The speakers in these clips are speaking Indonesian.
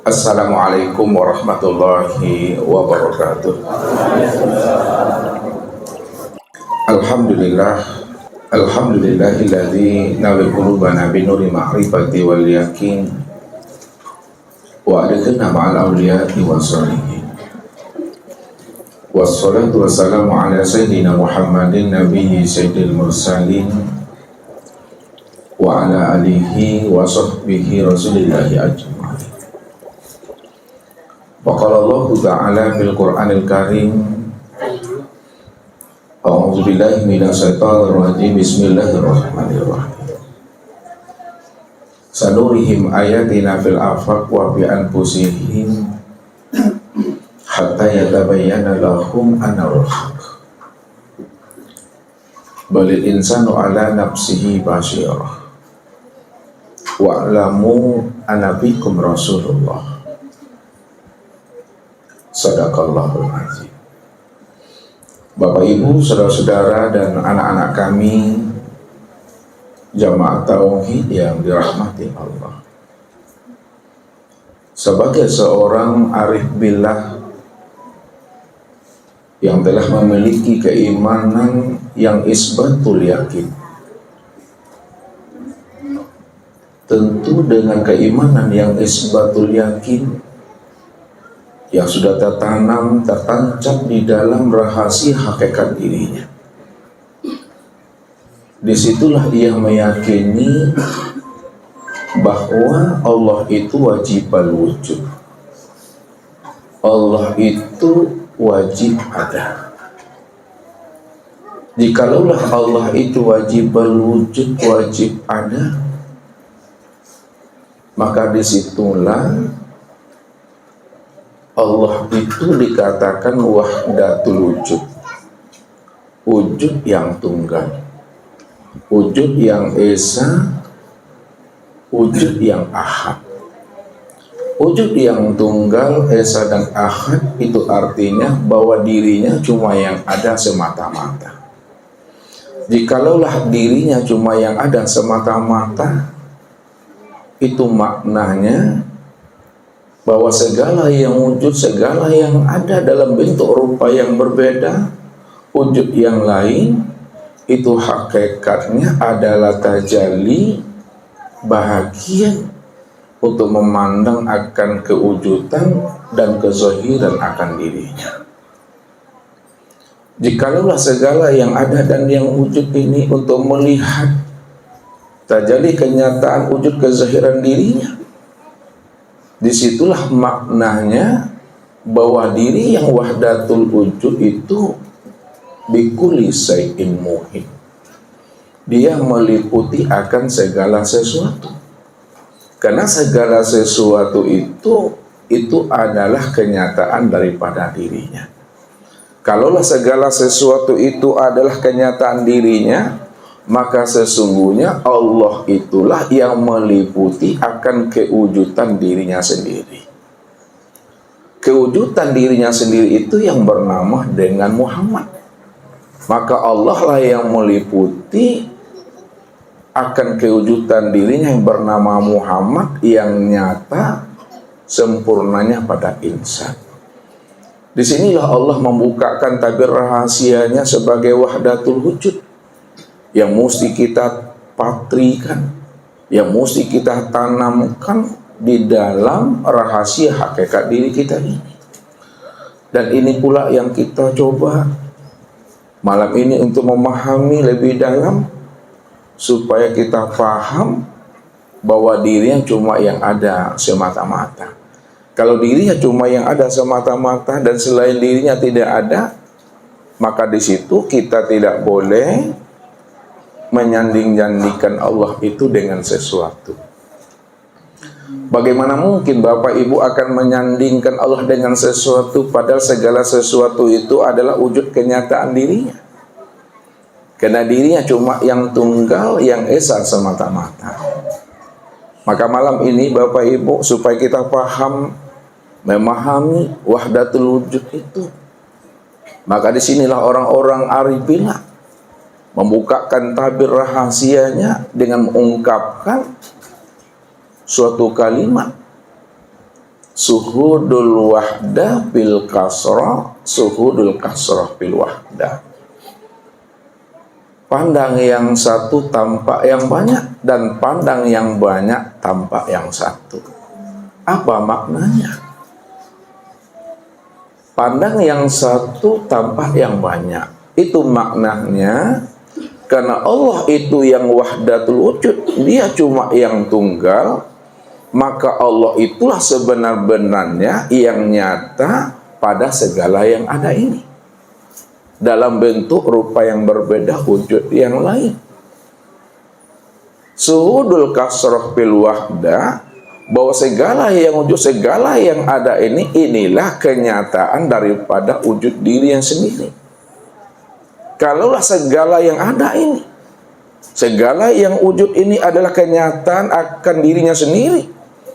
Assalamualaikum warahmatullahi wabarakatuh. Alhamdulillah, alhamdulillahilladzi nawwara qulubana binuri ma'rifati wal yaqin wa adkhilna ma'al awliya'i wassalihin. Wassalatu wassalamu ala sayyidina Muhammadin nabiyyi sayyidil mursalin wa ala alihi wa sahbihi rasulillahi ajma'in. Waqala Allah Ta'ala fil Qur'anil Karim, A'udzu billahi minasyaitonir rajim. Bismillahirrahmanirrahim. Sanurihim ayatina fil afaq wa fi anfusihim hatta yatabayyana lahum annahu al-haq. Balil insanu ala nafsihi basyirah. Wa'lamu anna fikum Rasulullah. Sadaqallahul azim. Bapak Ibu, saudara-saudara dan anak-anak kami jamaah tauhid yang dirahmati Allah. Sebagai seorang arif billah yang telah memiliki keimanan yang isbatul yakin, tentu dengan keimanan yang isbatul yakin yang sudah tertanam, tertancap di dalam rahasia hakikat dirinya, disitulah ia meyakini bahwa Allah itu wajibal wujud, Allah itu wajib ada. Jikalaulah Allah itu wajibal wujud, wajib ada, maka disitulah Allah itu dikatakan wahdatul wujud, wujud yang tunggal, wujud yang esa, wujud yang ahad. Wujud yang tunggal, esa dan ahad itu artinya bahwa dirinya cuma yang ada semata-mata. Jikalaulah dirinya cuma yang ada semata-mata, itu maknanya bahwa segala yang wujud, segala yang ada dalam bentuk rupa yang berbeda, wujud yang lain, itu hakikatnya adalah tajalli, bahagia untuk memandang akan kewujudan dan kezahiran akan dirinya. Jikalau segala yang ada dan yang wujud ini untuk melihat tajalli kenyataan wujud kezahiran dirinya, disitulah maknanya bahwa diri yang wahdatul wujud itu bikulli syai'in muhit, dia meliputi akan segala sesuatu, karena segala sesuatu itu adalah kenyataan daripada dirinya. Kalaulah segala sesuatu itu adalah kenyataan dirinya, maka sesungguhnya Allah itulah yang meliputi akan kewujudan dirinya sendiri. Kewujudan dirinya sendiri itu yang bernama dengan Muhammad. Maka Allah lah yang meliputi akan kewujudan dirinya yang bernama Muhammad, yang nyata sempurnanya pada insan. Disinilah Allah membukakan tabir rahasianya sebagai wahdatul wujud, yang mesti kita patrikan, yang mesti kita tanamkan di dalam rahasia hakikat diri kita ini. Dan ini pula yang kita coba malam ini untuk memahami lebih dalam, supaya kita paham bahwa dirinya cuma yang ada semata-mata. Kalau dirinya cuma yang ada semata-mata dan selain dirinya tidak ada, maka di situ kita tidak boleh menyanding-jandikan Allah itu dengan sesuatu. Bagaimana mungkin Bapak Ibu akan menyandingkan Allah dengan sesuatu, padahal segala sesuatu itu adalah wujud kenyataan dirinya. Karena dirinya cuma yang tunggal, yang esa semata-mata. Maka malam ini Bapak Ibu, supaya kita paham, memahami wahdatul wujud itu, maka disinilah orang-orang arifillah membukakan tabir rahasianya dengan mengungkapkan suatu kalimat Suhudul wahdah bil kasrah, suhudul kasrah bil wahdah. Pandang yang satu tampak yang banyak, dan pandang yang banyak tampak yang satu. Apa maknanya? Pandang yang satu tampak yang banyak. Itu maknanya karena Allah itu yang wahdatul wujud, dia cuma yang tunggal, maka Allah itulah sebenar-benarnya yang nyata pada segala yang ada ini, dalam bentuk rupa yang berbeda, wujud yang lain. Suhudul kasrah bil wahdah, bahwa segala yang wujud, segala yang ada ini, inilah kenyataan daripada wujud diri yang sendiri. Kalaulah segala yang ada ini, segala yang wujud ini adalah kenyataan akan dirinya sendiri,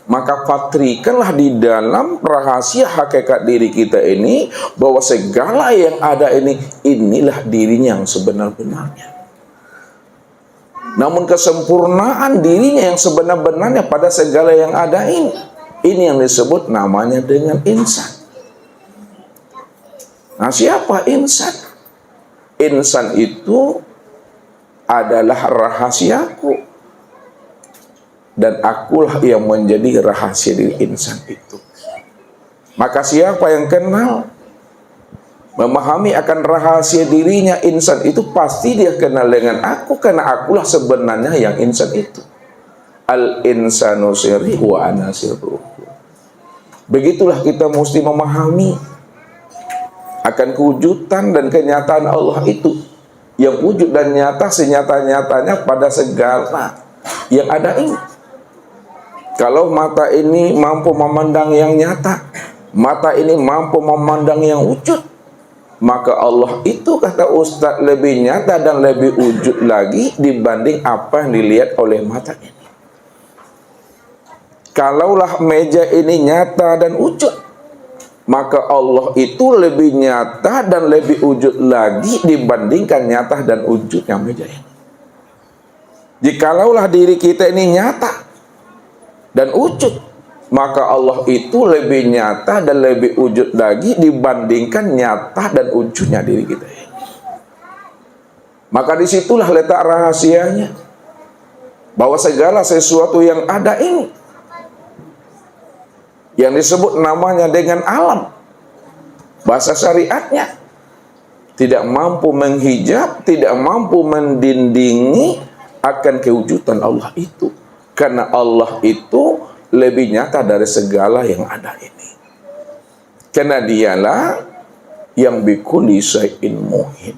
maka patrikanlah di dalam rahasia hakikat diri kita ini bahwa segala yang ada ini, inilah dirinya yang sebenar-benarnya. Namun kesempurnaan dirinya yang sebenar-benarnya pada segala yang ada ini yang disebut namanya dengan insan. Nah, siapa insan? Insan itu adalah rahasiaku, dan akulah yang menjadi rahasia diri insan itu. Maka siapa yang kenal, memahami akan rahasia dirinya insan itu, pasti dia kenal dengan aku, karena akulah sebenarnya yang insan itu. Al insanu sirri wa ana sirruhu. Begitulah kita mesti memahami akan kewujudan dan kenyataan Allah itu, yang wujud dan nyata senyata-nyatanya pada segala yang ada ini. Kalau mata ini mampu memandang yang nyata, mata ini mampu memandang yang wujud, maka Allah itu, kata Ustadz, lebih nyata dan lebih wujud lagi dibanding apa yang dilihat oleh mata ini. Kalaulah meja ini nyata dan wujud, maka Allah itu lebih nyata dan lebih wujud lagi dibandingkan nyata dan wujudnya meja ini. Jikalaulah diri kita ini nyata dan wujud, maka Allah itu lebih nyata dan lebih wujud lagi dibandingkan nyata dan wujudnya diri kita ini. Maka disitulah letak rahasianya, bahwa segala sesuatu yang ada ini, yang disebut namanya dengan alam, bahasa syariatnya, tidak mampu menghijab, tidak mampu mendindingi akan kewujudan Allah itu, karena Allah itu lebih nyata dari segala yang ada ini, karena dialah yang bikulli syai'in muhit.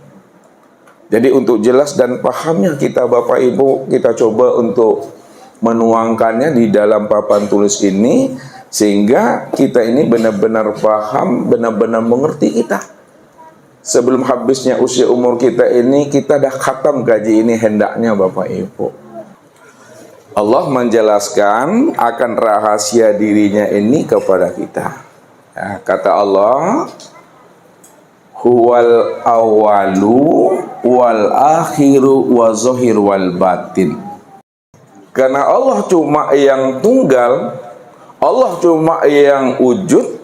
Jadi untuk jelas dan pahamnya kita Bapak Ibu, kita coba untuk menuangkannya di dalam papan tulis ini, sehingga kita ini benar-benar paham, benar-benar mengerti kita. Sebelum habisnya usia umur kita ini, kita dah khatam gaji ini hendaknya Bapak Ibu. Allah menjelaskan akan rahasia dirinya ini kepada kita. Ya, kata Allah, huwal awalu wal akhiru wa zahir wal batin. Karena Allah cuma yang tunggal, Allah cuma yang wujud,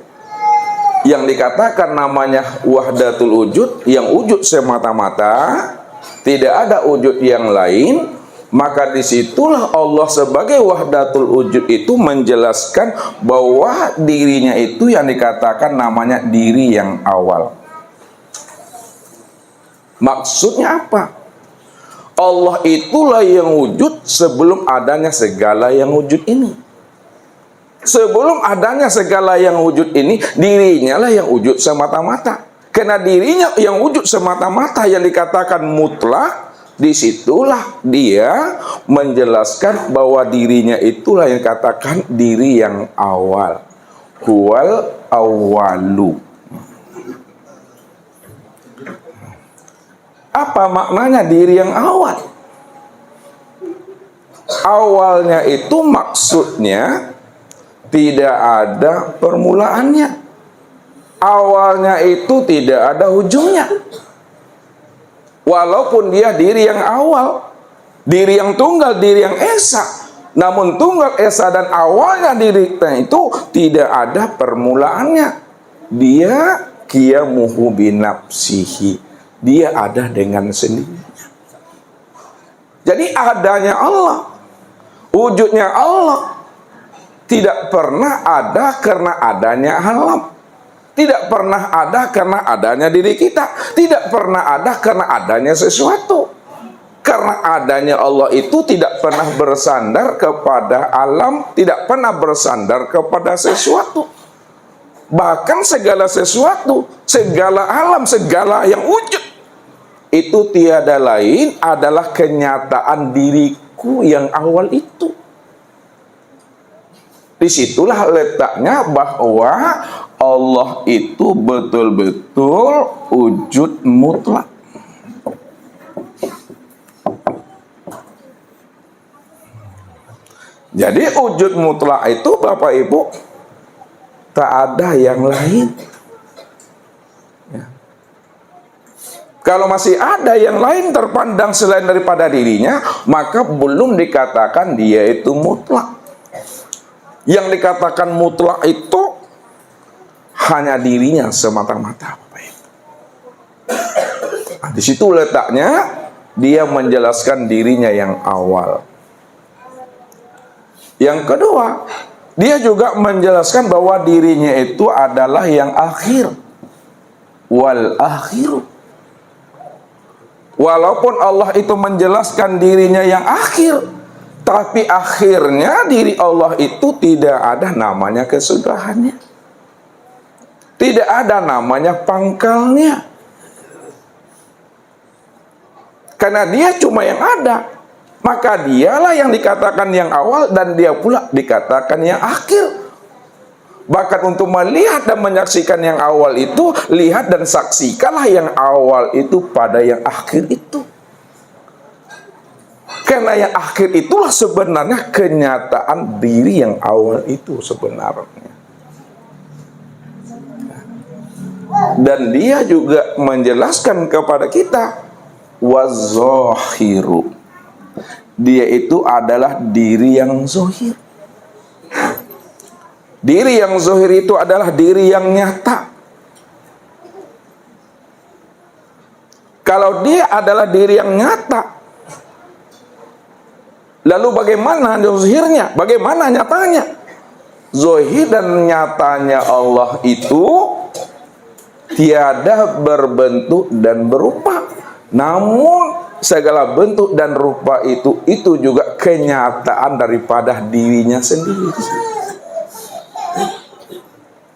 yang dikatakan namanya wahdatul wujud, yang wujud semata-mata, tidak ada wujud yang lain. Maka disitulah Allah sebagai wahdatul wujud itu menjelaskan bahwa dirinya itu yang dikatakan namanya diri yang awal. Maksudnya apa? Allah itulah yang wujud sebelum adanya segala yang wujud ini. Sebelum adanya segala yang wujud ini, dirinya lah yang wujud semata-mata. Karena dirinya yang wujud semata-mata yang dikatakan mutlak, disitulah dia menjelaskan bahwa dirinya itulah yang katakan diri yang awal. Huwal awalu. Apa maknanya diri yang awal? Awalnya itu maksudnya tidak ada permulaannya. Awalnya itu tidak ada ujungnya. Walaupun dia diri yang awal, diri yang tunggal, diri yang esa, Namun tunggal esa dan awalnya diri kita itu tidak ada permulaannya. Dia qiyamuhu binafsihi. Dia ada dengan sendirinya. Jadi adanya Allah, wujudnya Allah tidak pernah ada karena adanya alam. Tidak pernah ada karena adanya diri kita. Tidak pernah ada karena adanya sesuatu. Karena adanya Allah itu tidak pernah bersandar kepada alam, tidak pernah bersandar kepada sesuatu. Bahkan segala sesuatu, segala alam, segala yang wujud, itu tiada lain adalah kenyataan diriku yang awal itu. Disitulah letaknya bahwa Allah itu betul-betul wujud mutlak. Jadi wujud mutlak itu Bapak Ibu tak ada yang lain. Ya. Kalau masih ada yang lain terpandang selain daripada dirinya, maka belum dikatakan dia itu mutlak. Yang dikatakan mutlak itu hanya dirinya semata-mata, Bapak Ibu. Nah, di situ letaknya dia menjelaskan dirinya yang awal. Yang kedua, dia juga menjelaskan bahwa dirinya itu adalah yang akhir. Wal akhiru. Walaupun Allah itu menjelaskan dirinya yang akhir, tapi akhirnya diri Allah itu tidak ada namanya kesudahannya. Tidak ada namanya pangkalnya. Karena dia cuma yang ada. Maka dialah yang dikatakan yang awal dan dia pula dikatakan yang akhir. Bahkan untuk melihat dan menyaksikan yang awal itu, lihat dan saksikanlah yang awal itu pada yang akhir itu. Karena yang akhir itulah sebenarnya kenyataan diri yang awal itu sebenarnya. Dan dia juga menjelaskan kepada kita waz-zahiru. Dia itu adalah diri yang zahir. Diri yang zahir itu adalah diri yang nyata. Kalau dia adalah diri yang nyata, lalu bagaimana zahirnya? Bagaimana nyatanya? Zahir dan nyatanya Allah itu tiada berbentuk dan berupa. Namun segala bentuk dan rupa itu juga kenyataan daripada dirinya sendiri.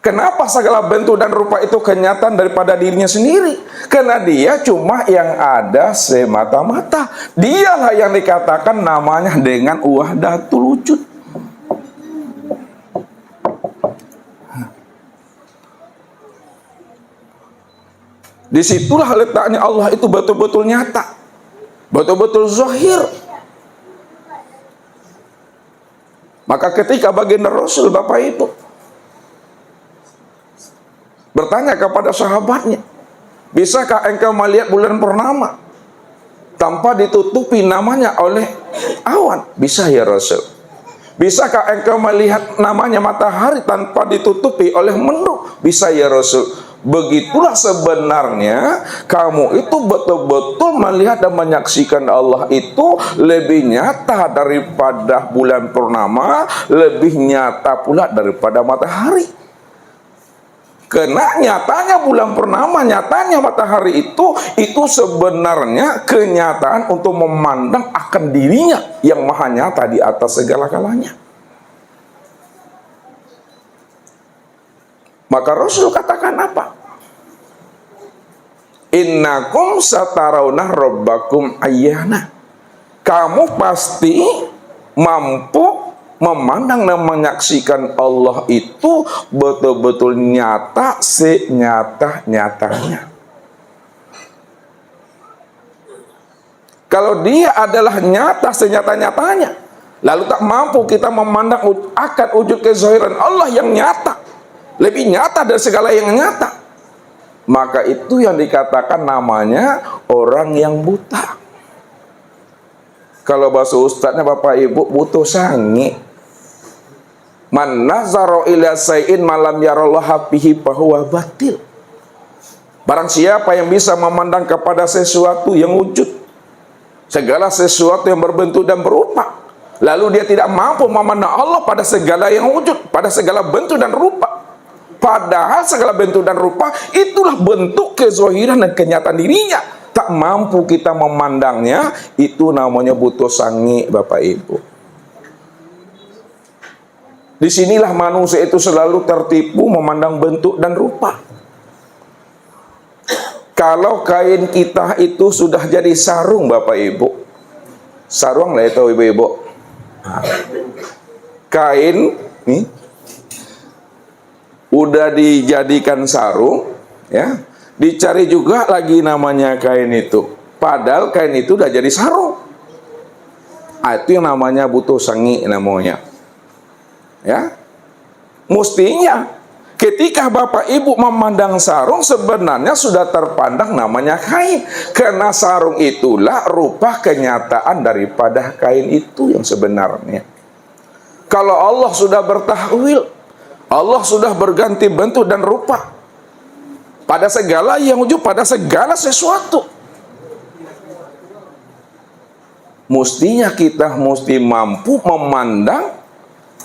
Kenapa segala bentuk dan rupa itu kenyataan daripada dirinya sendiri? Karena dia cuma yang ada semata-mata. Dialah yang dikatakan namanya dengan wahdatul wujud. Disitulah letaknya Allah itu betul-betul nyata. Betul-betul zahir. Maka ketika baginda Rasul Bapak Ibu bertanya kepada sahabatnya, bisakah engkau melihat bulan purnama tanpa ditutupi namanya oleh awan? Bisa ya Rasul. Bisakah engkau melihat namanya matahari tanpa ditutupi oleh mendung? Bisa ya Rasul. Begitulah sebenarnya kamu itu betul-betul melihat dan menyaksikan Allah itu lebih nyata daripada bulan purnama, lebih nyata pula daripada matahari. Karena nyatanya bulan purnama, nyatanya matahari itu sebenarnya kenyataan untuk memandang akan dirinya yang maha nyata di atas segala-galanya. Maka Rasul katakan apa? Innakum satarawna rabbakum ayyana. Kamu pasti mampu memandang dan menyaksikan Allah itu betul-betul nyata senyata-nyatanya. Kalau dia adalah nyata senyata-nyatanya, lalu tak mampu kita memandang akan wujud kezahiran Allah yang nyata, lebih nyata dari segala yang nyata, maka itu yang dikatakan namanya orang yang buta. Kalau bahasa ustadznya Bapak Ibu, butuh sangi. Man nazaro ila sayin malam yarallahu fihi fahuwa batil. Barang siapa yang bisa memandang kepada sesuatu yang wujud, segala sesuatu yang berbentuk dan berupa, lalu dia tidak mampu memandang Allah pada segala yang wujud, pada segala bentuk dan rupa. Padahal segala bentuk dan rupa itulah bentuk kezahiran dan kenyataan dirinya. Tak mampu kita memandangnya, itu namanya butuh sangi, Bapak Ibu. Disinilah manusia itu selalu tertipu memandang bentuk dan rupa. Kalau kain kita itu sudah jadi sarung, Bapak Ibu, sarung lah itu Ibu-Ibu. Kain nih udah dijadikan sarung, ya, dicari juga lagi namanya kain itu. Padahal kain itu udah jadi sarung. Itu yang namanya butuh sangi namanya. Ya, mestinya ketika Bapak Ibu memandang sarung, sebenarnya sudah terpandang namanya kain. Karena sarung itulah rupa kenyataan daripada kain itu yang sebenarnya. Kalau Allah sudah bertahwil, Allah sudah berganti bentuk dan rupa pada segala yang wujud, pada segala sesuatu. Mestinya kita mesti mampu memandang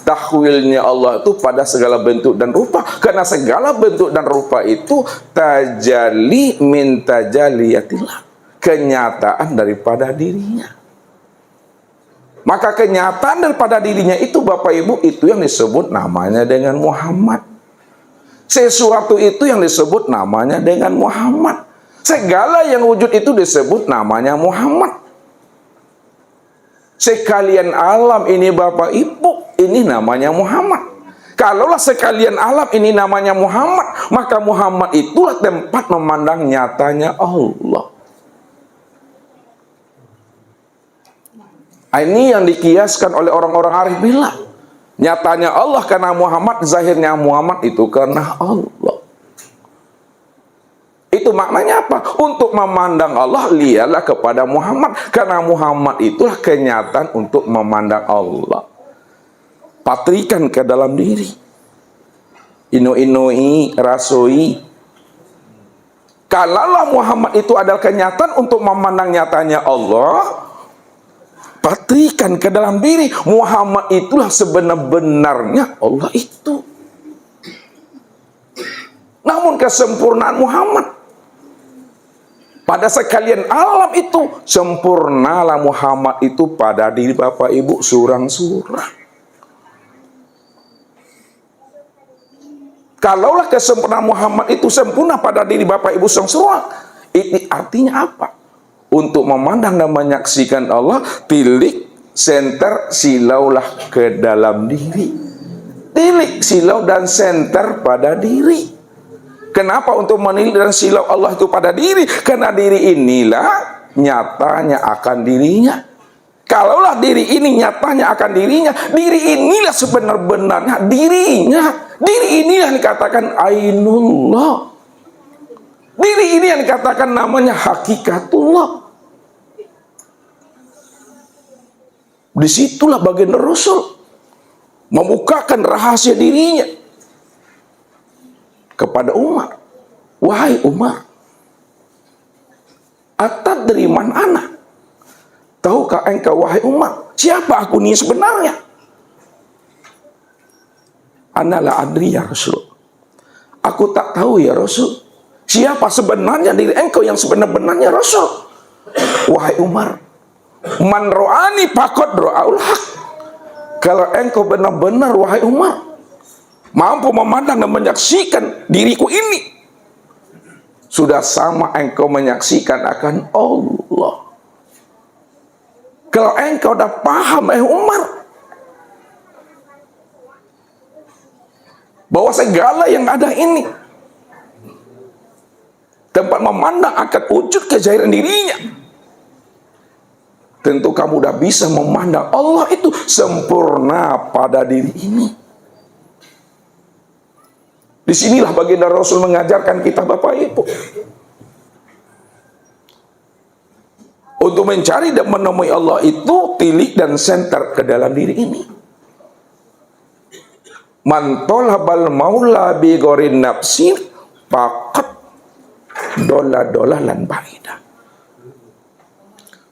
tahwilnya Allah itu pada segala bentuk dan rupa, karena segala bentuk dan rupa itu tajalli min tajalliyatillah, kenyataan daripada dirinya. Maka kenyataan daripada dirinya itu, Bapak Ibu, itu yang disebut namanya dengan Muhammad. Sesuatu itu yang disebut namanya dengan Muhammad. Segala yang wujud itu disebut namanya Muhammad. Sekalian alam ini, Bapak Ibu, ini namanya Muhammad. Kalaulah sekalian alam ini namanya Muhammad, maka Muhammad itulah tempat memandang nyatanya Allah. Ini yang dikiaskan oleh orang-orang arif bilang, nyatanya Allah karena Muhammad, zahirnya Muhammad itu karena Allah. Itu maknanya apa? Untuk memandang Allah, lihatlah kepada Muhammad, karena Muhammad itulah kenyataan untuk memandang Allah. Patrikan ke dalam diri, inu-inui, rasoi. Kalaulah Muhammad itu adalah kenyataan untuk memandang nyatanya Allah, patrikan ke dalam diri, Muhammad itulah sebenar-benarnya Allah itu. Namun kesempurnaan Muhammad pada sekalian alam itu, sempurnalah Muhammad itu pada diri Bapak Ibu surang-surang. Kalaulah kesempurnaan Muhammad itu sempurna pada diri Bapak Ibu surang-surang, ini artinya apa? Untuk memandang dan menyaksikan Allah, tilik, senter, silaulah ke dalam diri. Tilik, silau, dan senter pada diri. Kenapa untuk menilik dan silau Allah itu pada diri? Karena diri inilah nyatanya akan dirinya. Kalaulah diri ini nyatanya akan dirinya, diri inilah sebenar-benarnya dirinya. Diri inilah yang dikatakan ainullah. Diri ini yang dikatakan namanya hakikatullah. Disitulah baginda Rasul membukakan rahasia dirinya kepada Umar. Wahai Umar, atadri man ana? Tahukah engkau wahai Umar, siapa aku ini sebenarnya? Ana la adri ya Rasul. Aku tak tahu ya Rasul, siapa sebenarnya diri engkau yang sebenar-benarnya Rasul. Wahai Umar, man ro'ani pakot ro'aul haq. Kalau engkau benar-benar wahai Umar mampu memandang dan menyaksikan diriku ini, sudah sama engkau menyaksikan akan Allah. Kalau engkau dah paham Umar bahwa segala yang ada ini tempat memandang akan wujud kezahiran dirinya, tentu kamu udah bisa memandang Allah itu sempurna pada diri ini. Disinilah baginda Rasul mengajarkan kita Bapak Ibu. Untuk mencari dan menemui Allah itu tilik dan senter ke dalam diri ini. Man tolabal maula bi gharin nafsin faqad dola lan baida.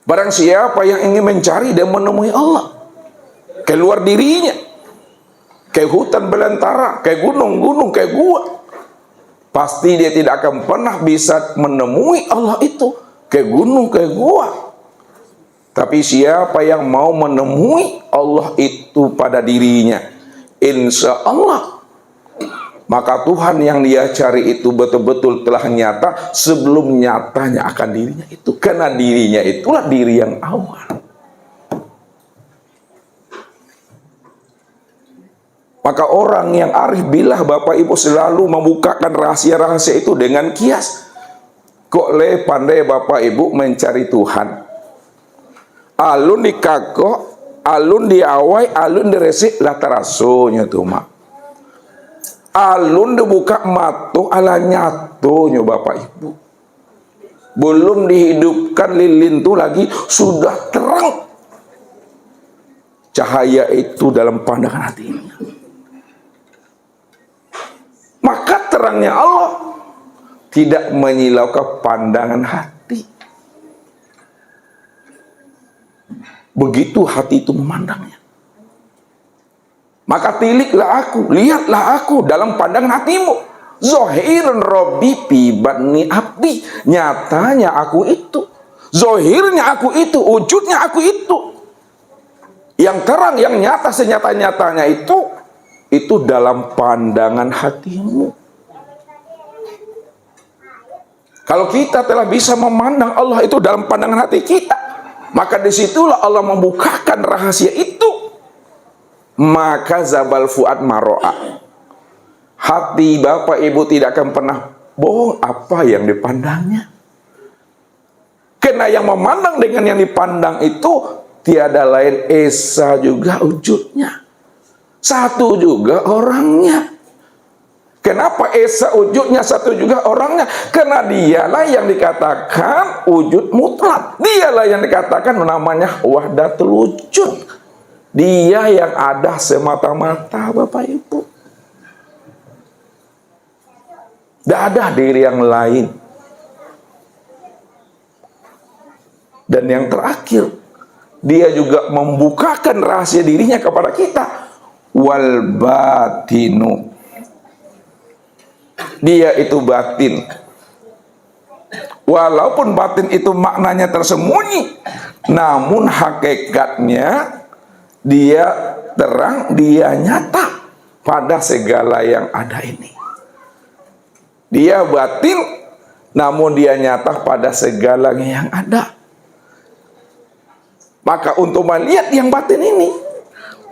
Barang siapa yang ingin mencari dan menemui Allah keluar dirinya, kayak hutan belantara, kayak gunung-gunung, kayak gua, pasti dia tidak akan pernah bisa menemui Allah itu kayak gunung, kayak gua. Tapi siapa yang mau menemui Allah itu pada dirinya, insya Allah, maka Tuhan yang dia cari itu betul-betul telah nyata sebelum nyatanya akan dirinya itu. Karena dirinya itulah diri yang awal. Maka orang yang arif billah, Bapak Ibu, selalu membukakan rahasia-rahasia itu dengan kias. Kok le pandai Bapak Ibu mencari Tuhan. Alun dikakok, alun diawai, alun diresik latarasonya tuh mak. Alun dibuka matu ala nyatonya Bapak Ibu. Belum dihidupkan lilin tuh lagi sudah terang. Cahaya itu dalam pandangan hatinya. Maka terangnya Allah tidak menyilaukan pandangan hati. Begitu hati itu memandangnya. Maka tiliklah aku, lihatlah aku dalam pandangan hatimu. Zohirun Robbi fi batni abdi. Nyatanya aku itu. Zohirnya aku itu, wujudnya aku itu. Yang terang, yang nyata, senyata-nyatanya itu dalam pandangan hatimu. Kalau kita telah bisa memandang Allah itu dalam pandangan hati kita, maka disitulah Allah membukakan rahasia itu. Maka zabal fuad maro'a. Hati Bapak Ibu tidak akan pernah bohong apa yang dipandangnya. Karena yang memandang dengan yang dipandang itu tiada lain esa juga wujudnya. Satu juga orangnya. Kenapa esa wujudnya satu juga orangnya? Karena dialah yang dikatakan wujud mutlak. Dialah yang dikatakan namanya wahdatul wujud. Dia yang ada semata-mata Bapak Ibu. Tidak ada diri yang lain. Dan yang terakhir, dia juga membukakan rahasia dirinya kepada kita. Wal batinu. Dia itu batin. Walaupun batin itu maknanya tersembunyi, namun hakikatnya dia terang, dia nyata pada segala yang ada ini. Dia batin, namun dia nyata pada segala yang ada. Maka untuk melihat yang batin ini,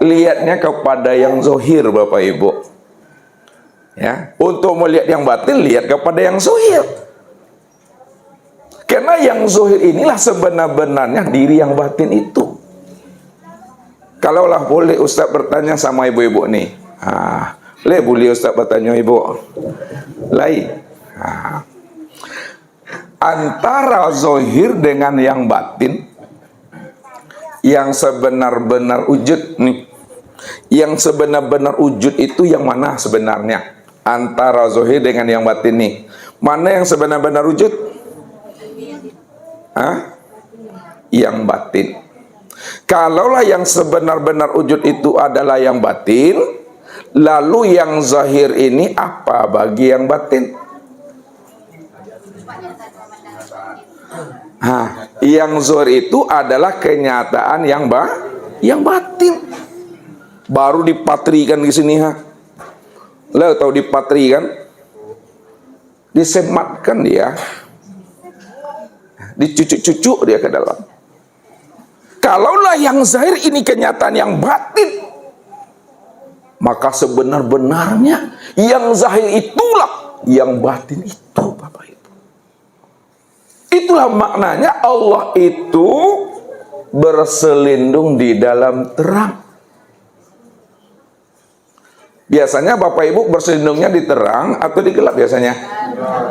lihatnya kepada yang zohir Bapak Ibu. Ya, untuk melihat yang batin, lihat kepada yang zohir. Karena yang zohir inilah sebenar-benarnya diri yang batin itu. Kalaulah boleh Ustaz bertanya sama ibu-ibu nih. Boleh Ustaz bertanya ibu. Lain. Antara zohir dengan yang batin, yang sebenar-benar wujud nih. Yang sebenar-benar wujud itu yang mana sebenarnya? Antara zohir dengan yang batin nih. Mana yang sebenar-benar wujud? Yang batin. Kalaulah yang sebenar-benar wujud itu adalah yang batin, lalu yang zahir ini apa bagi yang batin? Yang zahir itu adalah kenyataan yang batin. Baru dipatrikan di sini Lo tahu dipatri kan? Disematkan dia. Dicucuk-cucuk dia ke dalam. Kalaulah yang zahir ini kenyataan yang batin, maka sebenar-benarnya yang zahir itulah yang batin itu Bapak Ibu. Itulah maknanya Allah itu berselindung di dalam terang. Biasanya Bapak Ibu berselindungnya di terang atau di gelap biasanya?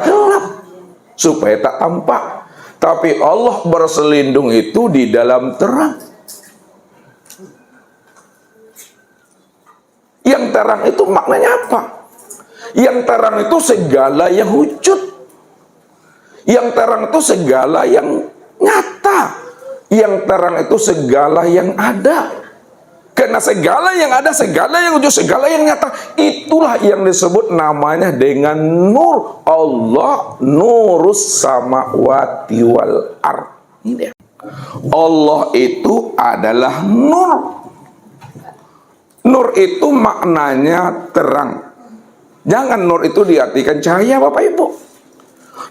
Gelap. Supaya tak tampak. Tapi Allah berselindung itu di dalam terang. Yang terang itu maknanya apa? Yang terang itu segala yang wujud. Yang terang itu segala yang nyata. Yang terang itu segala yang ada. Karena segala yang ada, segala yang wujud, segala yang nyata, itulah yang disebut namanya dengan nur. Allah nurus samawati wal ard. Ini dia. Allah itu adalah nur. Nur itu maknanya terang. Jangan nur itu diartikan cahaya, Bapak Ibu.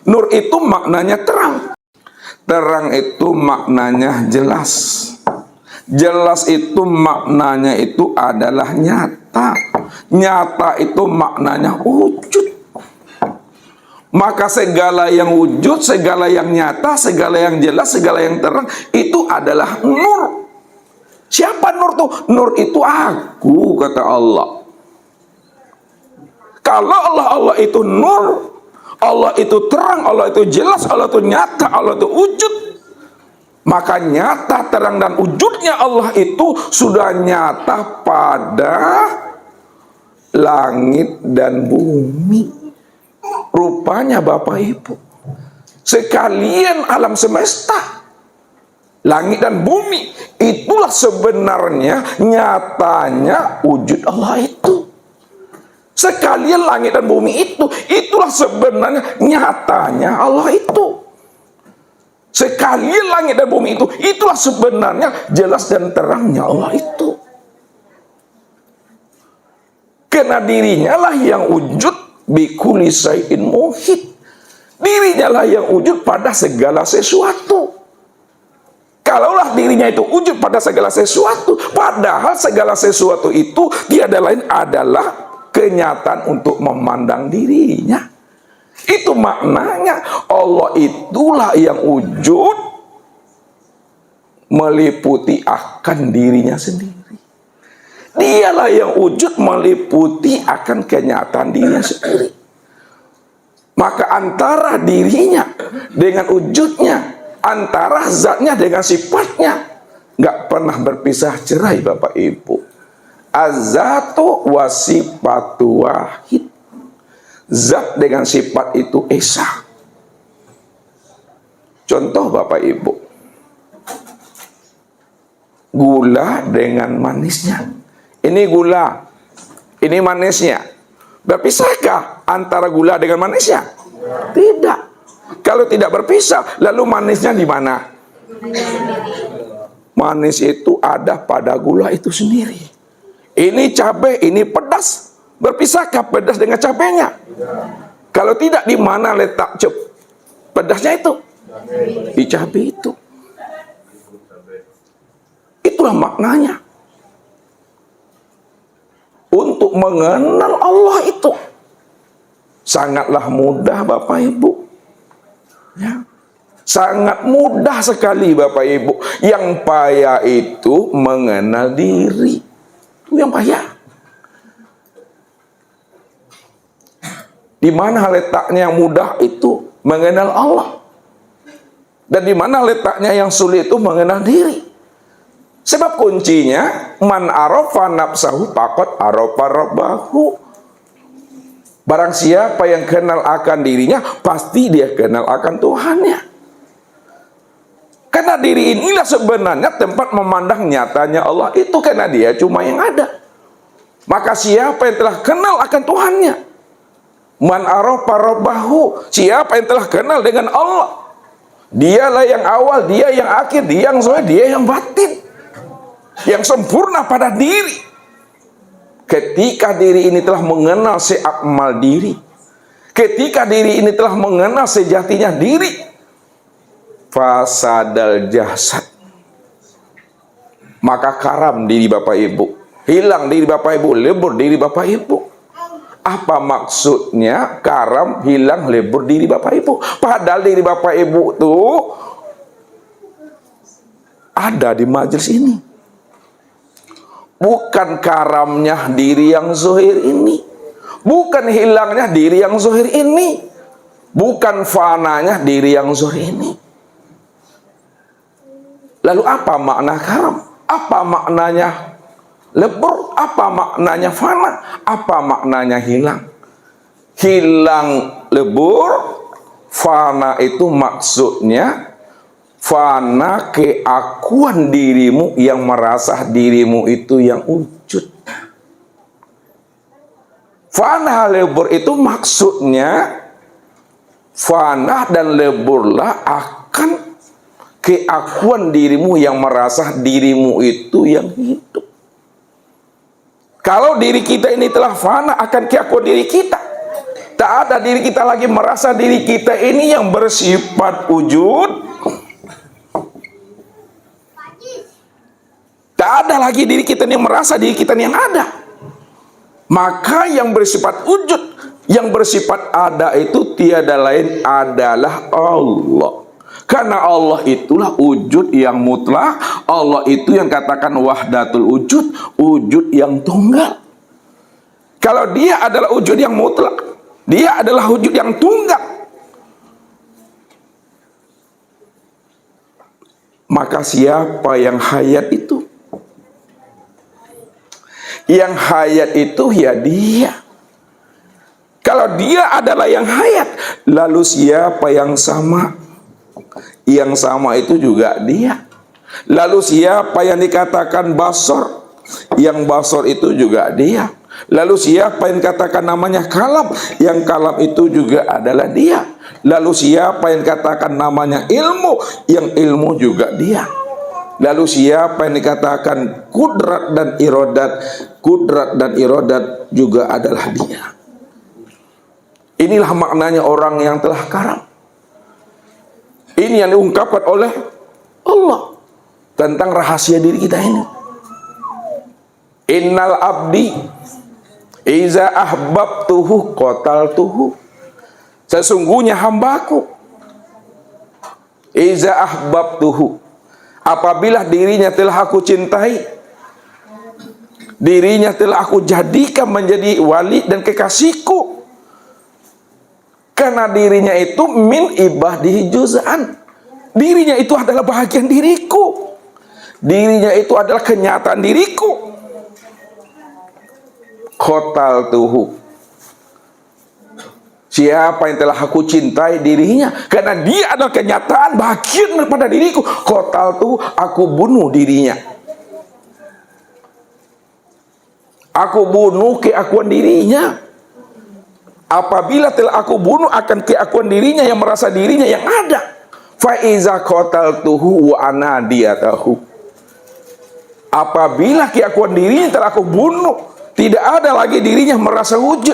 Nur itu maknanya terang. Terang itu maknanya jelas. Jelas itu maknanya itu adalah nyata. Nyata itu maknanya wujud. Maka segala yang wujud, segala yang nyata, segala yang jelas, segala yang terang, itu adalah nur. Siapa nur tuh? Nur itu aku, kata Allah. Kalau Allah itu nur, Allah itu terang, Allah itu jelas, Allah itu nyata, Allah itu wujud. Maka nyata, terang, dan wujudnya Allah itu sudah nyata pada langit dan bumi. Rupanya Bapak Ibu, sekalian alam semesta, langit dan bumi, itulah sebenarnya nyatanya wujud Allah itu. Sekalian langit dan bumi itulah sebenarnya nyatanya Allah itu. Sekalian langit dan bumi itulah sebenarnya jelas dan terangnya Allah itu. Karena dirinya lah yang wujud bikulli syai'in muhit. Dirinya lah yang wujud pada segala sesuatu. Kalaulah dirinya itu wujud pada segala sesuatu, padahal segala sesuatu itu tiada lain adalah kenyataan untuk memandang dirinya. Itu maknanya Allah itulah yang wujud meliputi akan dirinya sendiri. Dialah yang wujud meliputi akan kenyataan dirinya sendiri. Maka antara dirinya dengan wujudnya, antara zatnya dengan sifatnya, nggak pernah berpisah cerai, Bapak Ibu. Az-zatu wa sifatu wahid. Zat dengan sifat itu esa. Contoh Bapak Ibu, gula dengan manisnya. Ini gula, ini manisnya. Berpisahkah antara gula dengan manisnya? Tidak. Kalau tidak berpisah, lalu manisnya di mana? Manis itu ada pada gula itu sendiri. Ini cabai, ini pedas. Berpisahkah pedas dengan cabainya? Kalau tidak, di mana letak pedasnya itu? Di cabai itu. Itulah maknanya. Untuk mengenal Allah itu sangatlah mudah, Bapak Ibu. Ya. Sangat mudah sekali, Bapak Ibu. Yang payah itu mengenal diri. Itu yang payah. Di mana letaknya yang mudah itu mengenal Allah. Dan di mana letaknya yang sulit itu mengenal diri. Sebab kuncinya, man arafa nafsahu faqad arafa rabbahu. Barang siapa yang kenal akan dirinya, pasti dia kenal akan Tuhannya. Karena diri inilah sebenarnya tempat memandang nyatanya Allah itu, karena dia cuma yang ada. Maka siapa yang telah kenal akan Tuhannya, man arafa rabbahu, siapa yang telah kenal dengan Allah, dialah yang awal, dia yang akhir, dia yang zahir, dia yang batin, yang sempurna pada diri. Ketika diri ini telah mengenal seakmal diri, ketika diri ini telah mengenal sejatinya diri, fasadal jasad, maka karam diri Bapak Ibu, hilang diri Bapak Ibu, lebur diri Bapak Ibu. Apa maksudnya karam, hilang, lebur diri Bapak Ibu? Padahal diri Bapak Ibu tuh ada di majelis ini. Bukan karamnya diri yang zahir ini, bukan hilangnya diri yang zahir ini, bukan fananya diri yang zahir ini. Lalu apa makna karam? Apa maknanya lebur? Apa maknanya fana? Apa maknanya hilang? Hilang lebur, fana itu maksudnya fana keakuan dirimu yang merasa dirimu itu yang wujud. Fana lebur itu maksudnya fana dan leburlah akan keakuan dirimu yang merasa dirimu itu yang hidup. Kalau diri kita ini telah fana akan keakuan diri kita, tak ada diri kita lagi merasa diri kita ini yang bersifat wujud. Tak ada lagi diri kita yang merasa diri kita yang ada. Maka yang bersifat wujud, yang bersifat ada itu tiada lain adalah Allah. Karena Allah itulah wujud yang mutlak. Allah itu yang katakan wahdatul wujud, wujud yang tunggal. Kalau dia adalah wujud yang mutlak, dia adalah wujud yang tunggal, maka siapa yang hayat itu? Yang hayat itu ya dia. Kalau dia adalah yang hayat, lalu siapa yang sama? Yang sama itu juga dia. Lalu siapa yang dikatakan basor? Yang basor itu juga dia. Lalu siapa yang dikatakan namanya kalam? Yang kalam itu juga adalah dia. Lalu siapa yang dikatakan namanya ilmu? Yang ilmu juga dia. Lalu siapa yang dikatakan kudrat dan irodat? Kudrat dan irodat juga adalah dia. Inilah maknanya orang yang telah karam. Ini yang diungkapkan oleh Allah tentang rahasia diri kita ini. Innal abdi iza ahbabtuhu qataltuhu. Sesungguhnya hambaku iza ahbabtuhu, apabila dirinya telah aku cintai, dirinya telah aku jadikan menjadi wali dan kekasihku. Karena dirinya itu min ibadihi juz'an. Dirinya itu adalah bahagian diriku. Dirinya itu adalah kenyataan diriku. Qataltuhu. Siapa yang telah aku cintai dirinya, karena dia adalah kenyataan bahagian daripada diriku. Qataltuhu, aku bunuh dirinya. Aku bunuh keakuan dirinya. Apabila telah aku bunuh akan keakuan dirinya yang merasa dirinya yang ada. Fa iza qataltuhu wa anadiyatahu. Apabila keakuan dirinya telah aku bunuh, tidak ada lagi dirinya merasa wujud,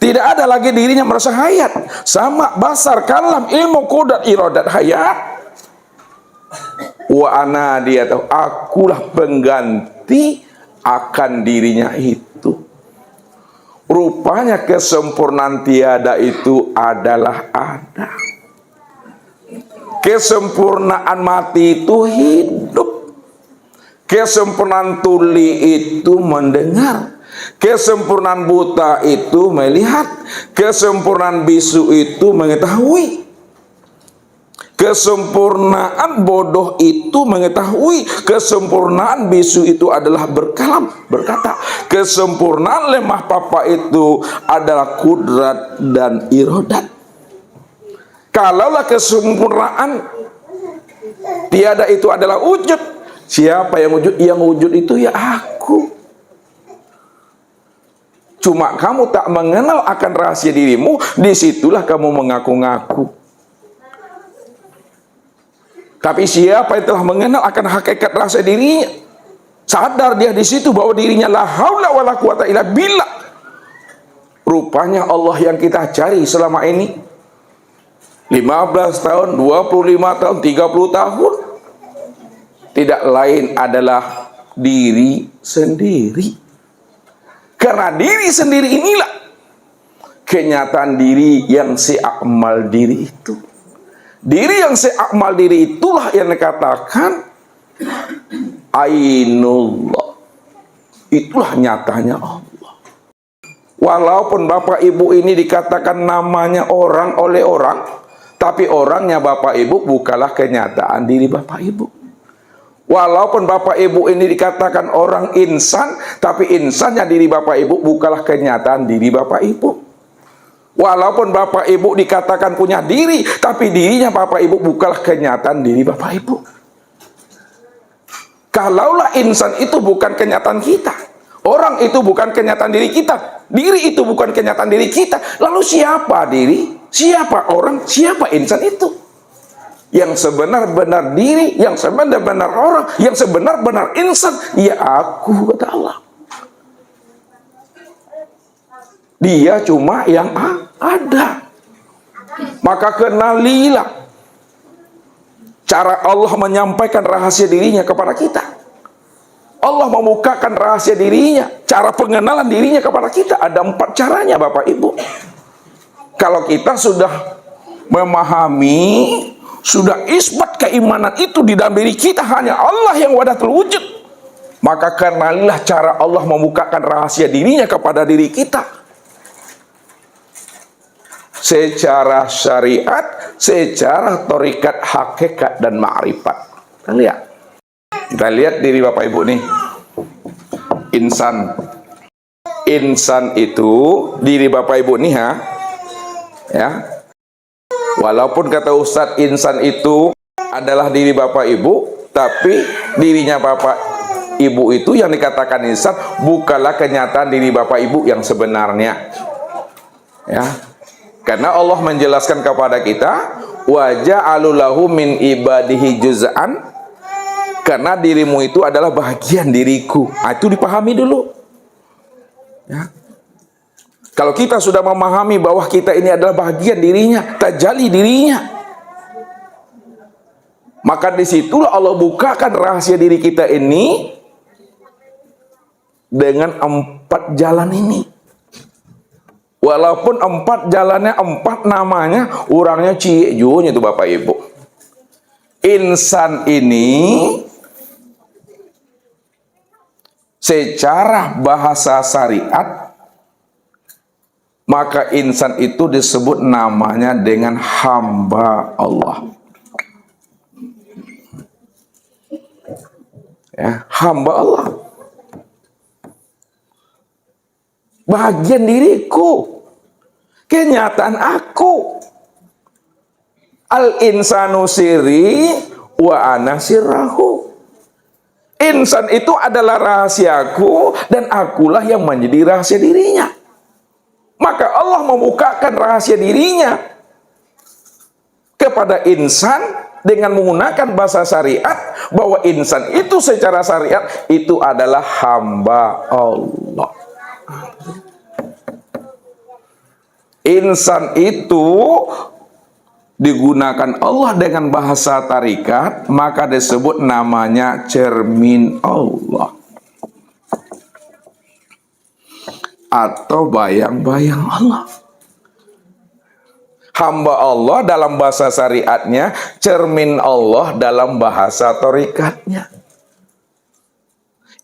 tidak ada lagi dirinya merasa hayat. Sama basar, kalam, ilmu, qudrat, iradat, hayat. Wa anadiyatahu, akulah pengganti akan dirinya itu. Rupanya kesempurnaan tiada itu adalah ada. Kesempurnaan mati itu hidup. Kesempurnaan tuli itu mendengar. Kesempurnaan buta itu melihat. Kesempurnaan bisu itu mengetahui. Kesempurnaan bodoh itu mengetahui. Kesempurnaan bisu itu adalah berkalam, berkata. Kesempurnaan lemah papa itu adalah kudrat dan irodat. Kalaulah kesempurnaan tiada itu adalah wujud, siapa yang wujud? Yang wujud itu ya aku. Cuma kamu tak mengenal akan rahasia dirimu, disitulah kamu mengaku-ngaku. Tapi siapa yang telah mengenal akan hakikat rahasia dirinya, sadar dia di situ bahwa dirinya la haula wala quwata illa billah. Rupanya Allah yang kita cari selama ini 15 tahun, 25 tahun, 30 tahun tidak lain adalah diri sendiri. Karena diri sendiri inilah kenyataan diri yang seakmal diri itu. Diri yang seakmal diri itulah yang dikatakan ainullah. Itulah nyatanya Allah. Walaupun bapak ibu ini dikatakan namanya orang oleh orang, tapi orangnya bapak ibu bukanlah kenyataan diri bapak ibu. Walaupun bapak ibu ini dikatakan orang insan, tapi insannya diri bapak ibu bukanlah kenyataan diri bapak ibu. Walaupun bapak ibu dikatakan punya diri, tapi dirinya bapak ibu bukanlah kenyataan diri bapak ibu. Kalaulah insan itu bukan kenyataan kita, orang itu bukan kenyataan diri kita, diri itu bukan kenyataan diri kita, lalu siapa diri, siapa orang, siapa insan itu? Yang sebenar-benar diri, yang sebenar-benar orang, yang sebenar-benar insan, ya aku, kata Allah. Dia cuma yang ada. Maka kenalilah cara Allah menyampaikan rahasia dirinya kepada kita. Allah memukakan rahasia dirinya, cara pengenalan dirinya kepada kita. Ada 4 caranya Bapak Ibu. Kalau kita sudah memahami, sudah isbat keimanan itu di dalam diri kita, hanya Allah yang wadah terwujud, maka kenalilah cara Allah memukakan rahasia dirinya kepada diri kita. Secara syariat, secara torikat, hakikat, dan ma'rifat. Kita lihat diri Bapak Ibu nih. Insan. Insan itu diri Bapak Ibu nih ya. Walaupun kata Ustadz insan itu adalah diri Bapak Ibu, tapi dirinya Bapak Ibu itu yang dikatakan insan bukanlah kenyataan diri Bapak Ibu yang sebenarnya. Ya. Karena Allah menjelaskan kepada kita, wa ja'alu lahu min ibadihi juz'an, karena dirimu itu adalah bagian diriku. Nah, itu dipahami dulu. Ya. Kalau kita sudah memahami bahwa kita ini adalah bagian dirinya, tajalli dirinya, maka disitulah Allah bukakan rahasia diri kita ini dengan 4 jalan ini. Walaupun 4 jalannya, 4 namanya, orangnya cijunya itu Bapak Ibu. Insan ini secara bahasa syariat, maka insan itu disebut namanya dengan hamba Allah. Ya, hamba Allah. Bagian diriku, kenyataan aku. Al-insanu siri wa ana sirrahu. Insan itu adalah rahasiaku dan akulah yang menjadi rahasia dirinya. Maka Allah membukakan rahasia dirinya kepada insan dengan menggunakan bahasa syariat, bahwa insan itu secara syariat itu adalah hamba Allah. Insan itu digunakan Allah dengan bahasa tarikat, maka disebut namanya cermin Allah atau bayang-bayang Allah. Hamba Allah dalam bahasa syariatnya, cermin Allah dalam bahasa tarikatnya.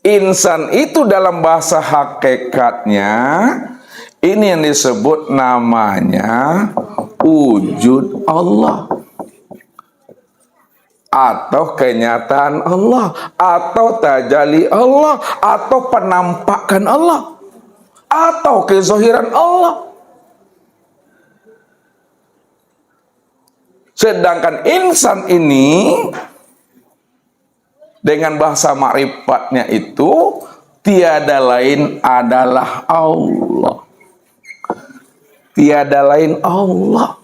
Insan itu dalam bahasa hakikatnya, ini yang disebut namanya wujud Allah atau kenyataan Allah atau tajalli Allah atau penampakan Allah atau kezahiran Allah. Sedangkan insan ini dengan bahasa ma'rifatnya itu tiada lain adalah Allah. Tiada lain Allah.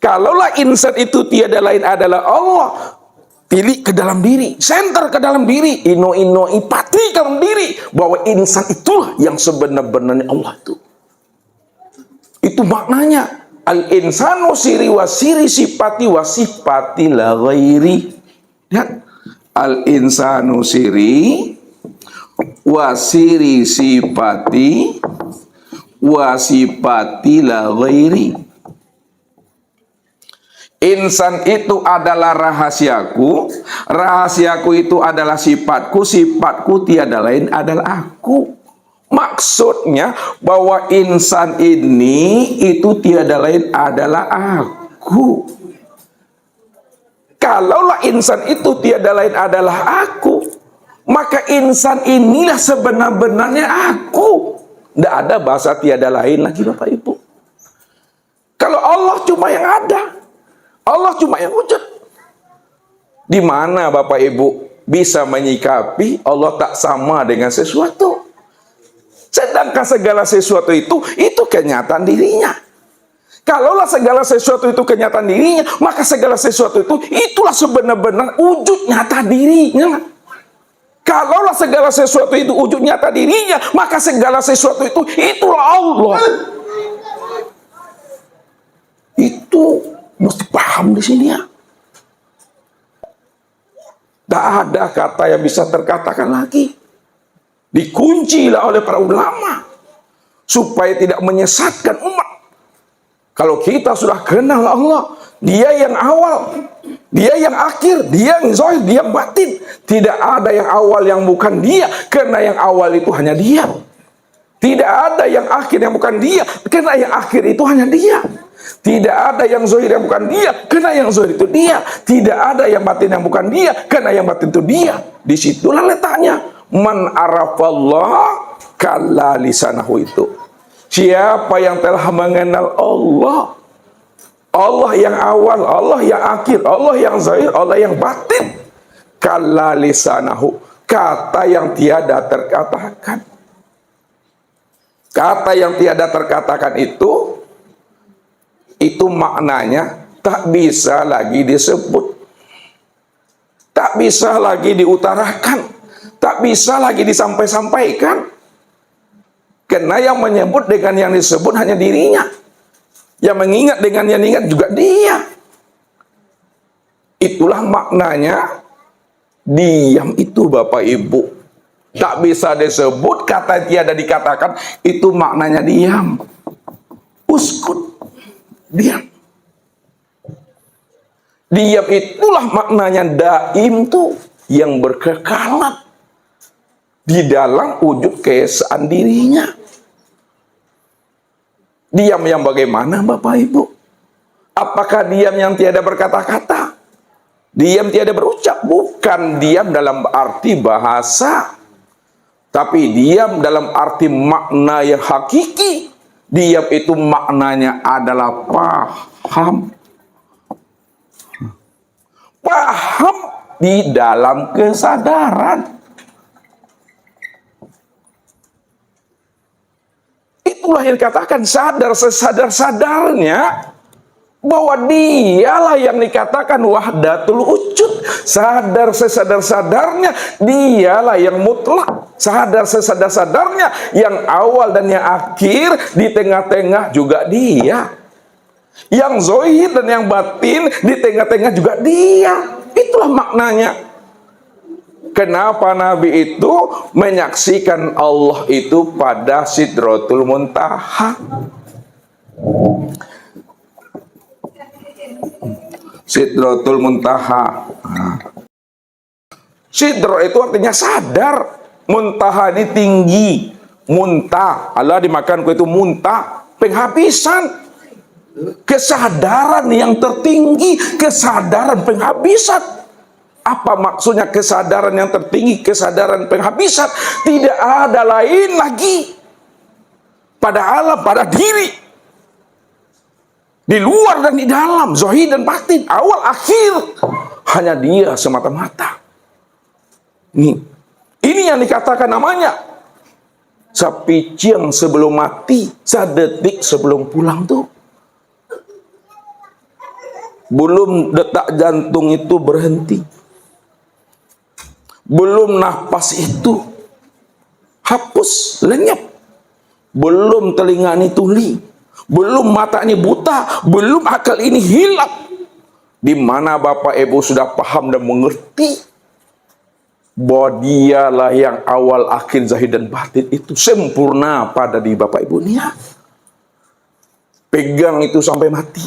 Kalaulah insan itu tiada lain adalah Allah, pilih ke dalam diri, center ke dalam diri, ino ipati ke dalam diri, bahwa insan itulah yang sebenar-benarnya Allah itu. Itu maknanya al-insanu siri wa siri sifati wa sifati la ghairi. Ya. Al-insanu siri wa siri sifati wa sifati la ghairi. Insan itu adalah rahasiaku, rahasiaku itu adalah sifatku, sifatku tiada lain adalah aku. Maksudnya bahwa insan ini itu tiada lain adalah aku. Kalaulah insan itu tiada lain adalah aku, maka insan inilah sebenar-benarnya aku. Tidak ada bahasa tiada lain lagi Bapak Ibu. Kalau Allah cuma yang ada, Allah cuma yang wujud. Di mana Bapak Ibu bisa menyikapi Allah tak sama dengan sesuatu? Sedangkan segala sesuatu itu kenyataan dirinya. Kalaulah segala sesuatu itu kenyataan dirinya, maka segala sesuatu itulah sebenar-benar wujud nyata dirinya. Kalaulah segala sesuatu itu wujud nyata dirinya, maka segala sesuatu itulah Allah. Itu mesti paham di sini ya. Tak ada kata yang bisa terkatakan lagi. Dikuncilah oleh para ulama supaya tidak menyesatkan umat. Kalau kita sudah kenal Allah, Dia yang awal, Dia yang akhir, Dia yang zahir, Dia yang batin. Tidak ada yang awal yang bukan Dia, karena yang awal itu hanya Dia. Tidak ada yang akhir yang bukan Dia, karena yang akhir itu hanya Dia. Tidak ada yang zahir yang bukan Dia, karena yang zahir itu Dia. Tidak ada yang batin yang bukan Dia, karena yang batin itu Dia. Disitulah letaknya. Man arafallah kalla lisanahu itu. Siapa yang telah mengenal Allah, Allah yang awal, Allah yang akhir, Allah yang zahir, Allah yang batin, kalla lisanahu, kata yang tiada terkatakan. Kata yang tiada terkatakan itu maknanya tak bisa lagi disebut, tak bisa lagi diutarakan, tak bisa lagi disampaikan. Karena yang menyebut dengan yang disebut hanya dirinya. Yang mengingat dengan yang diingat juga Dia. Itulah maknanya diam itu Bapak Ibu. Tak bisa disebut, kata tiada dikatakan, itu maknanya diam. Uskut, diam. Diam itulah maknanya daim tuh, yang berkekalan di dalam wujud keesaan dirinya. Diam yang bagaimana Bapak Ibu? Apakah diam yang tiada berkata-kata? Diam tiada berucap? Bukan diam dalam arti bahasa, tapi diam dalam arti makna yang hakiki. Diam itu maknanya adalah paham. Paham di dalam kesadaran. Itulah yang dikatakan sadar sesadar-sadarnya bahwa Dialah yang dikatakan wahdatul wujud. Sadar sesadar-sadarnya Dialah yang mutlak. Sadar sesadar-sadarnya yang awal dan yang akhir, di tengah-tengah juga Dia. Yang zahir dan yang batin, di tengah-tengah juga Dia. Itulah maknanya. Kenapa Nabi itu menyaksikan Allah itu pada Sidratul Muntaha? Sidratul Muntaha. Sidro itu artinya sadar. Muntaha ini tinggi. Muntah. Allah dimakan itu muntah. Penghabisan. Kesadaran yang tertinggi. Kesadaran penghabisan. Apa maksudnya kesadaran yang tertinggi, kesadaran penghabisan? Tidak ada lain lagi pada alam, pada diri, di luar dan di dalam, zahir dan batin, awal akhir, hanya Dia semata-mata. Ini yang dikatakan namanya sapicing sebelum mati, sedetik sebelum pulang tuh. Belum detak jantung itu berhenti, belum nafas itu hapus, lenyap, belum telinga ini tuli, belum mata ini buta, belum akal ini hilang. Di mana Bapak Ibu sudah paham dan mengerti bahwa Dialah yang awal, akhir, zahir dan batin itu sempurna pada diri Bapak Ibu nia. Pegang itu sampai mati.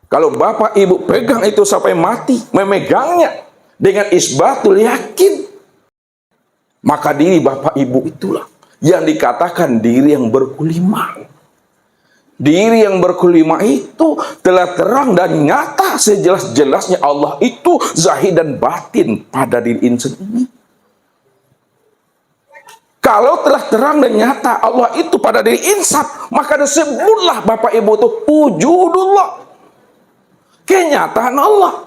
Kalau Bapak Ibu pegang itu sampai mati, memegangnya dengan isbatul yakin, maka diri Bapak Ibu itulah yang dikatakan diri yang berkulima. Diri yang berkulima itu telah terang dan nyata nyata sejelas-jelasnya Allah itu zahir dan batin pada diri insan ini. Kalau telah terang dan nyata Allah itu pada diri insan, maka disebutlah Bapak Ibu itu wujudullah, kenyataan Allah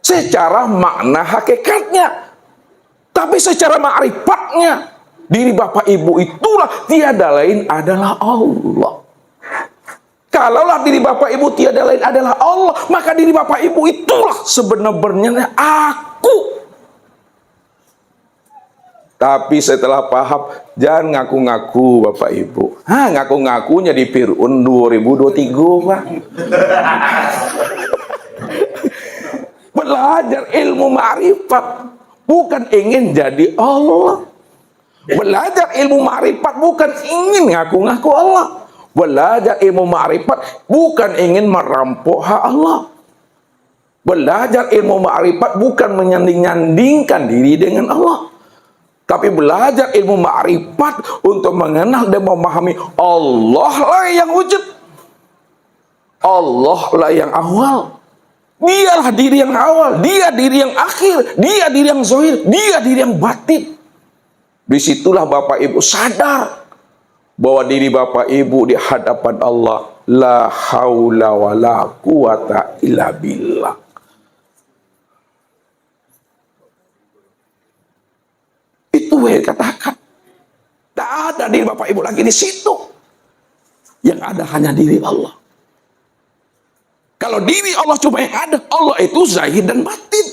secara makna hakikatnya. Tapi secara ma'rifatnya, diri Bapak Ibu itulah tiada lain adalah Allah. Kalaulah diri Bapak Ibu tiada lain adalah Allah, maka diri Bapak Ibu itulah sebenarnya aku. Tapi setelah paham, jangan ngaku-ngaku Bapak Ibu. Ngaku-ngakunya di Fir'aun 2023, Pak. Belajar ilmu ma'rifat, bukan ingin jadi Allah. Belajar ilmu ma'rifat bukan ingin ngaku-ngaku Allah. Belajar ilmu ma'rifat bukan ingin merampok hak Allah. Belajar ilmu ma'rifat bukan menyanding-nyandingkan diri dengan Allah. Tapi belajar ilmu ma'rifat untuk mengenal dan memahami Allah lah yang wujud. Allah lah yang awal. Dialah diri yang awal, dia diri yang akhir, dia diri yang zahir, dia diri yang batin. Disitulah Bapak Ibu sadar bahwa diri Bapak Ibu di hadapan Allah la haula wa la quwata illa billah. Itu yang katakan. Tak ada diri Bapak Ibu lagi di situ. Yang ada hanya diri Allah. Kalau diri Allah cuma yang ada, Allah itu zahir dan batin.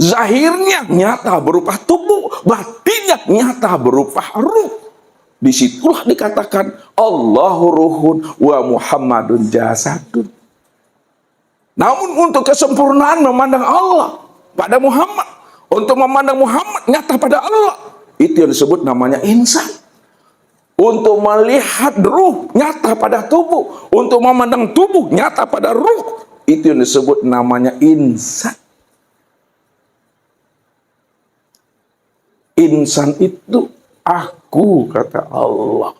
Zahirnya nyata berupa tubuh, batinnya nyata berupa ruh. Disitulah dikatakan Allahu ruhun wa Muhammadun jasadun. Namun untuk kesempurnaan memandang Allah pada Muhammad, untuk memandang Muhammad nyata pada Allah, itu yang disebut namanya insan. Untuk melihat ruh nyata pada tubuh, untuk memandang tubuh nyata pada ruh, itu yang disebut namanya insan. Insan itu aku, kata Allah.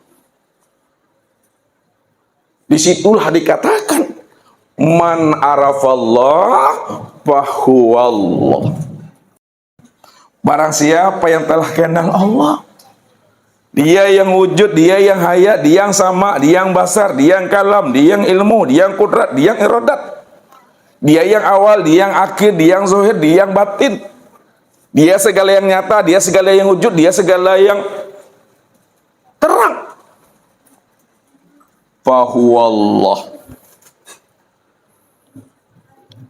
Disitulah dikatakan man arafallah fahuwallah. Barang siapa yang telah kenal Allah, dia yang wujud, dia yang hayat, dia yang sama, dia yang basar, dia yang kalam, dia yang ilmu, dia yang kudrat, dia yang iradat. Dia yang awal, dia yang akhir, dia yang zahir, dia yang batin. Dia segala yang nyata, dia segala yang wujud, dia segala yang terang. Fahuwallah.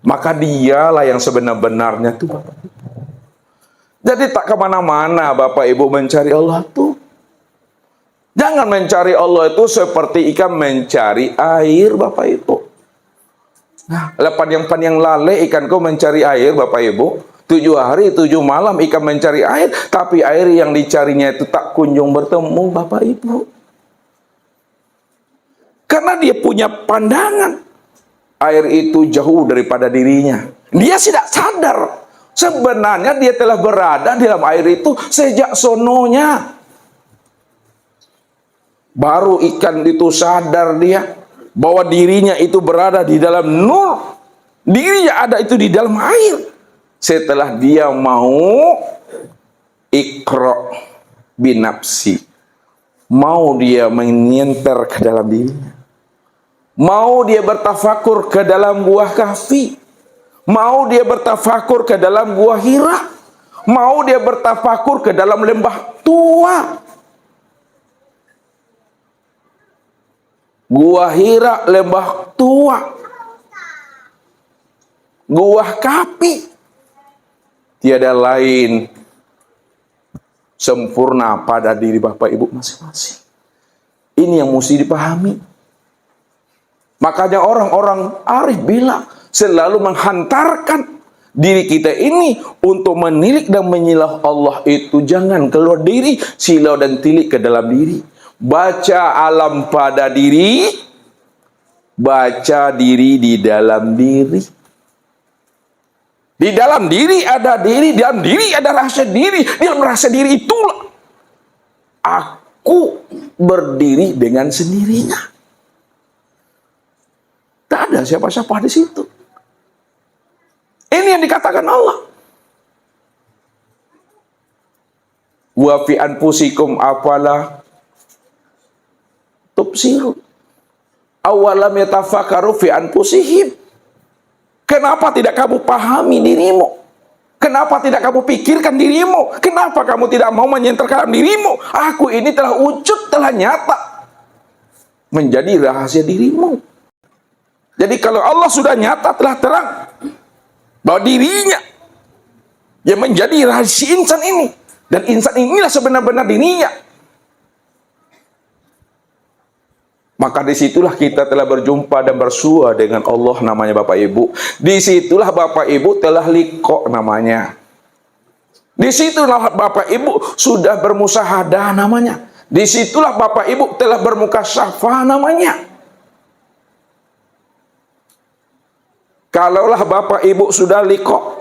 Maka dialah yang sebenar-benarnya tuh. Jadi tak kemana-mana Bapak Ibu mencari Allah tuh. Jangan mencari Allah itu seperti ikan mencari air Bapak Ibu. Nah, lepan yang lalai ikan kau mencari air Bapak Ibu. 7 hari 7 malam ikan mencari air, tapi air yang dicarinya itu tak kunjung bertemu Bapak Ibu. Karena dia punya pandangan air itu jauh daripada dirinya. Dia tidak sadar sebenarnya dia telah berada di dalam air itu sejak sononya. Baru ikan itu sadar dia bahwa dirinya itu berada di dalam nur. Dirinya ada itu di dalam air. Setelah dia mau ikra binafsi, mau dia menyenter ke dalam dirinya, mau dia bertafakur ke dalam buah kahfi, mau dia bertafakur ke dalam buah Hira, mau dia bertafakur ke dalam lembah tua. Gua Hira, lembah tua, gua Kapi, tiada lain sempurna pada diri Bapak Ibu masing-masing. Ini yang mesti dipahami. Makanya orang-orang arif bilang selalu menghantarkan diri kita ini untuk menilik dan menyilau Allah itu jangan keluar diri, silau dan tilik ke dalam diri. Baca alam pada diri, baca diri di dalam diri. Di dalam diri ada diri, di dalam diri ada rahasia diri. Di dalam rahasia diri itulah aku berdiri dengan sendirinya. Tak ada siapa-siapa di situ. Ini yang dikatakan Allah. Wa fi anfusikum afala tubsirun. Awalam yatafakkaru fi anfusihim. Kenapa tidak kamu pahami dirimu? Kenapa tidak kamu pikirkan dirimu? Kenapa kamu tidak mau menyenterkan dirimu? Aku ini telah wujud, telah nyata menjadi rahasia dirimu. Jadi kalau Allah sudah nyata, telah terang bahwa dirinya yang menjadi rahasia insan ini, dan insan inilah sebenar-benar dirinya, maka disitulah kita telah berjumpa dan bersua dengan Allah namanya Bapak Ibu. Disitulah Bapak Ibu telah liqa namanya. Disitulah Bapak Ibu sudah bermusahadah namanya. Disitulah Bapak Ibu telah bermukasyafah namanya. Kalaulah Bapak Ibu sudah liqa,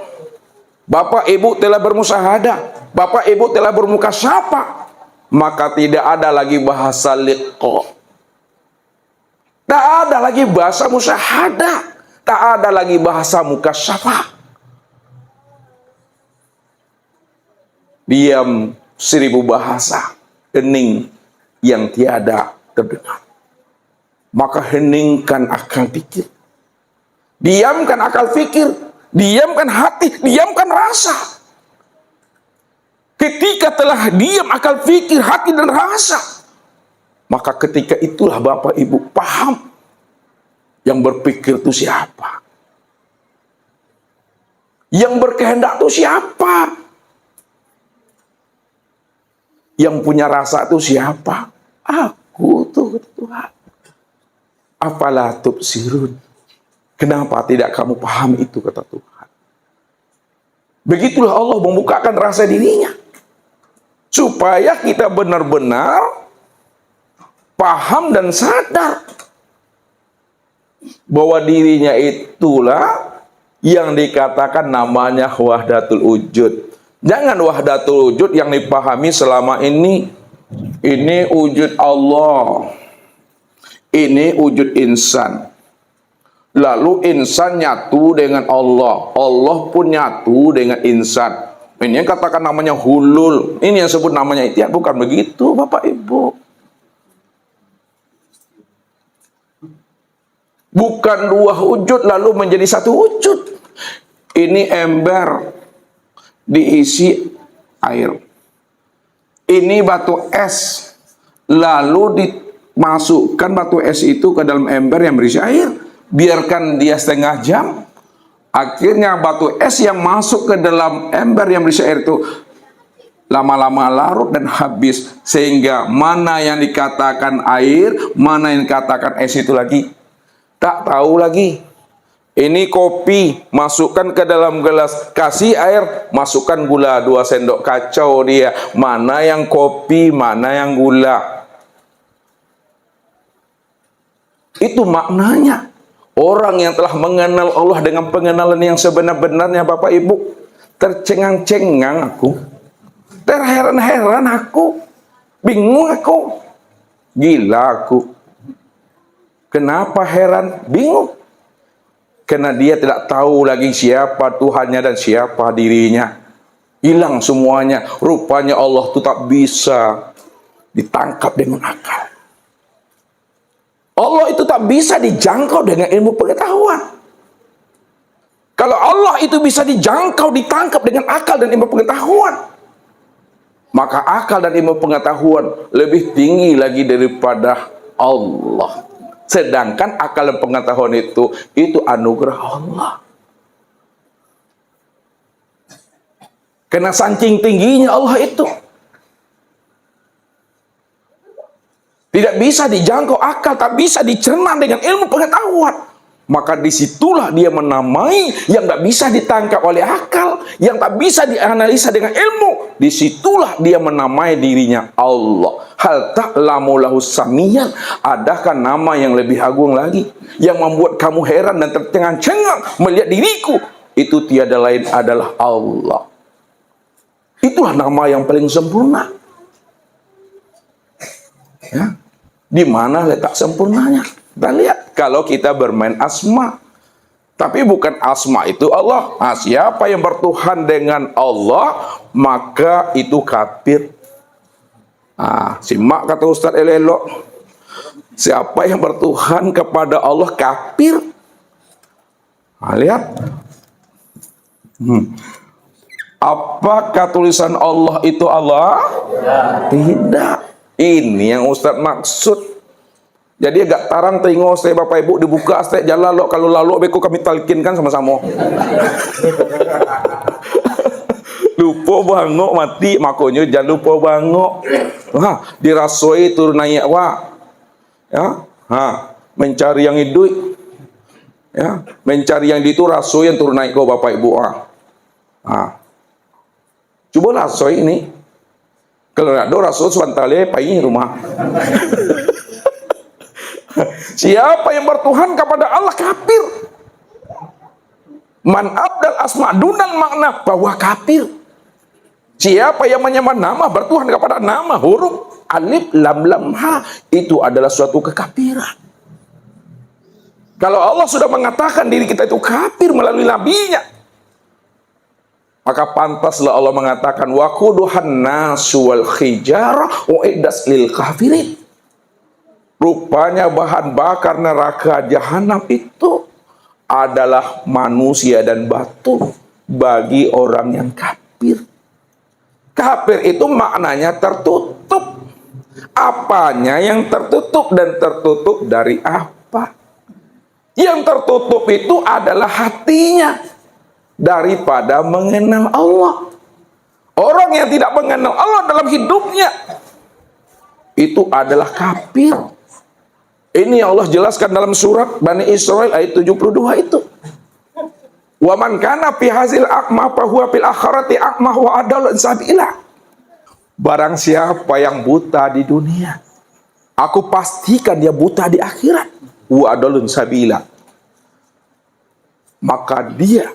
Bapak Ibu telah bermusahadah, Bapak Ibu telah bermukasyafah, maka tidak ada lagi bahasa liqa. Tak ada lagi bahasa musyahadah, tak ada lagi bahasa mukasyafah. Diam 1000 bahasa, hening yang tiada terdengar. Maka heningkan akal pikir, diamkan akal pikir, diamkan hati, diamkan rasa. Ketika telah diam akal pikir, hati dan rasa, maka ketika itulah Bapak Ibu paham yang berpikir itu siapa, yang berkehendak itu siapa, yang punya rasa itu siapa. Aku tuh, Tuhan. Apalah tubsirun. Kenapa tidak kamu paham itu, kata Tuhan. Begitulah Allah membukakan rasa dirinya, supaya kita benar-benar paham dan sadar bahwa dirinya itulah yang dikatakan namanya wahdatul wujud. Jangan wahdatul wujud yang dipahami selama ini wujud Allah, ini wujud insan. Lalu insan nyatu dengan Allah, Allah pun nyatu dengan insan. Ini yang katakan namanya hulul, ini yang sebut namanya ittihad. Bukan begitu Bapak Ibu. Bukan dua wujud lalu menjadi satu wujud. Ini ember diisi air. Ini batu es, lalu dimasukkan batu es itu ke dalam ember yang berisi air. Biarkan dia setengah jam. Akhirnya batu es yang masuk ke dalam ember yang berisi air itu lama-lama larut dan habis. Sehingga mana yang dikatakan air, mana yang dikatakan es itu lagi tak tahu lagi. Ini kopi, masukkan ke dalam gelas, kasih air, masukkan gula 2 sendok, kacau dia. Mana yang kopi, mana yang gula. Itu maknanya. Orang yang telah mengenal Allah dengan pengenalan yang sebenar-benarnya, Bapak Ibu, tercengang-cengang aku, terheran-heran aku, bingung aku, gila aku. Kenapa heran? Bingung. Karena dia tidak tahu lagi siapa Tuhannya dan siapa dirinya. Hilang semuanya. Rupanya Allah itu tak bisa ditangkap dengan akal. Allah itu tak bisa dijangkau dengan ilmu pengetahuan. Kalau Allah itu bisa dijangkau, ditangkap dengan akal dan ilmu pengetahuan, maka akal dan ilmu pengetahuan lebih tinggi lagi daripada Allah. Sedangkan akal dan pengetahuan itu anugerah Allah. Karena saking tingginya Allah itu, tidak bisa dijangkau akal, tak bisa dicerna dengan ilmu pengetahuan. Maka disitulah dia menamai yang tak bisa ditangkap oleh akal, yang tak bisa dianalisa dengan ilmu. Disitulah dia menamai dirinya Allah. Hal ta'lamu lahu samiyan. Adakah nama yang lebih agung lagi, yang membuat kamu heran dan tercengang-cengang melihat diriku? Itu tiada lain adalah Allah. Itulah nama yang paling sempurna. Ya, di mana letak sempurnanya? Kita lihat kalau kita bermain asma, Tapi bukan asma itu Allah. Nah, siapa yang bertuhan dengan Allah, maka itu kafir. Simak kata Ustaz Elelo. Siapa yang bertuhan kepada Allah kafir. Lihat. Apakah tulisan Allah itu Allah? Tidak. Ini yang Ustaz maksud. Jadi agak tarang tengok saya Bapak Ibu dibuka saya jalan lo kalau lalu beku kami talkinkan sama-sama. Lupa bangok mati makanya jangan lupa bangok. Dirasoi turun naik ya. Mencari yang hidup. Ya, mencari yang itu rasoi yang turun naik kau Bapak Ibu. Coba rasoi ini. Kalau nak do rasoi swantale pai rumah. Siapa yang bertuhan kepada Allah kafir. Man abdal asma dunal makna bahwa kafir. Siapa yang menyembah nama bertuhan kepada nama huruf alif lam lam ha itu adalah suatu kekafiran. Kalau Allah sudah mengatakan diri kita itu kafir melalui nabinya, maka pantaslah Allah mengatakan waquduhan nasu wal hijarah uiddat lil kafirin. Rupanya bahan bakar neraka jahanam itu adalah manusia dan batu bagi orang yang kafir. Kafir itu maknanya tertutup. Apanya yang tertutup dan tertutup dari apa? Yang tertutup itu adalah hatinya daripada mengenal Allah. Orang yang tidak mengenal Allah dalam hidupnya itu adalah kafir. Ini yang Allah jelaskan dalam surat Bani Israil ayat 72 itu. Wa man kana fi hazil aqma fa huwa fil akhirati aqma wa adall sabila. Barang siapa yang buta di dunia, aku pastikan dia buta di akhirat. Wa adall sabila. Maka dia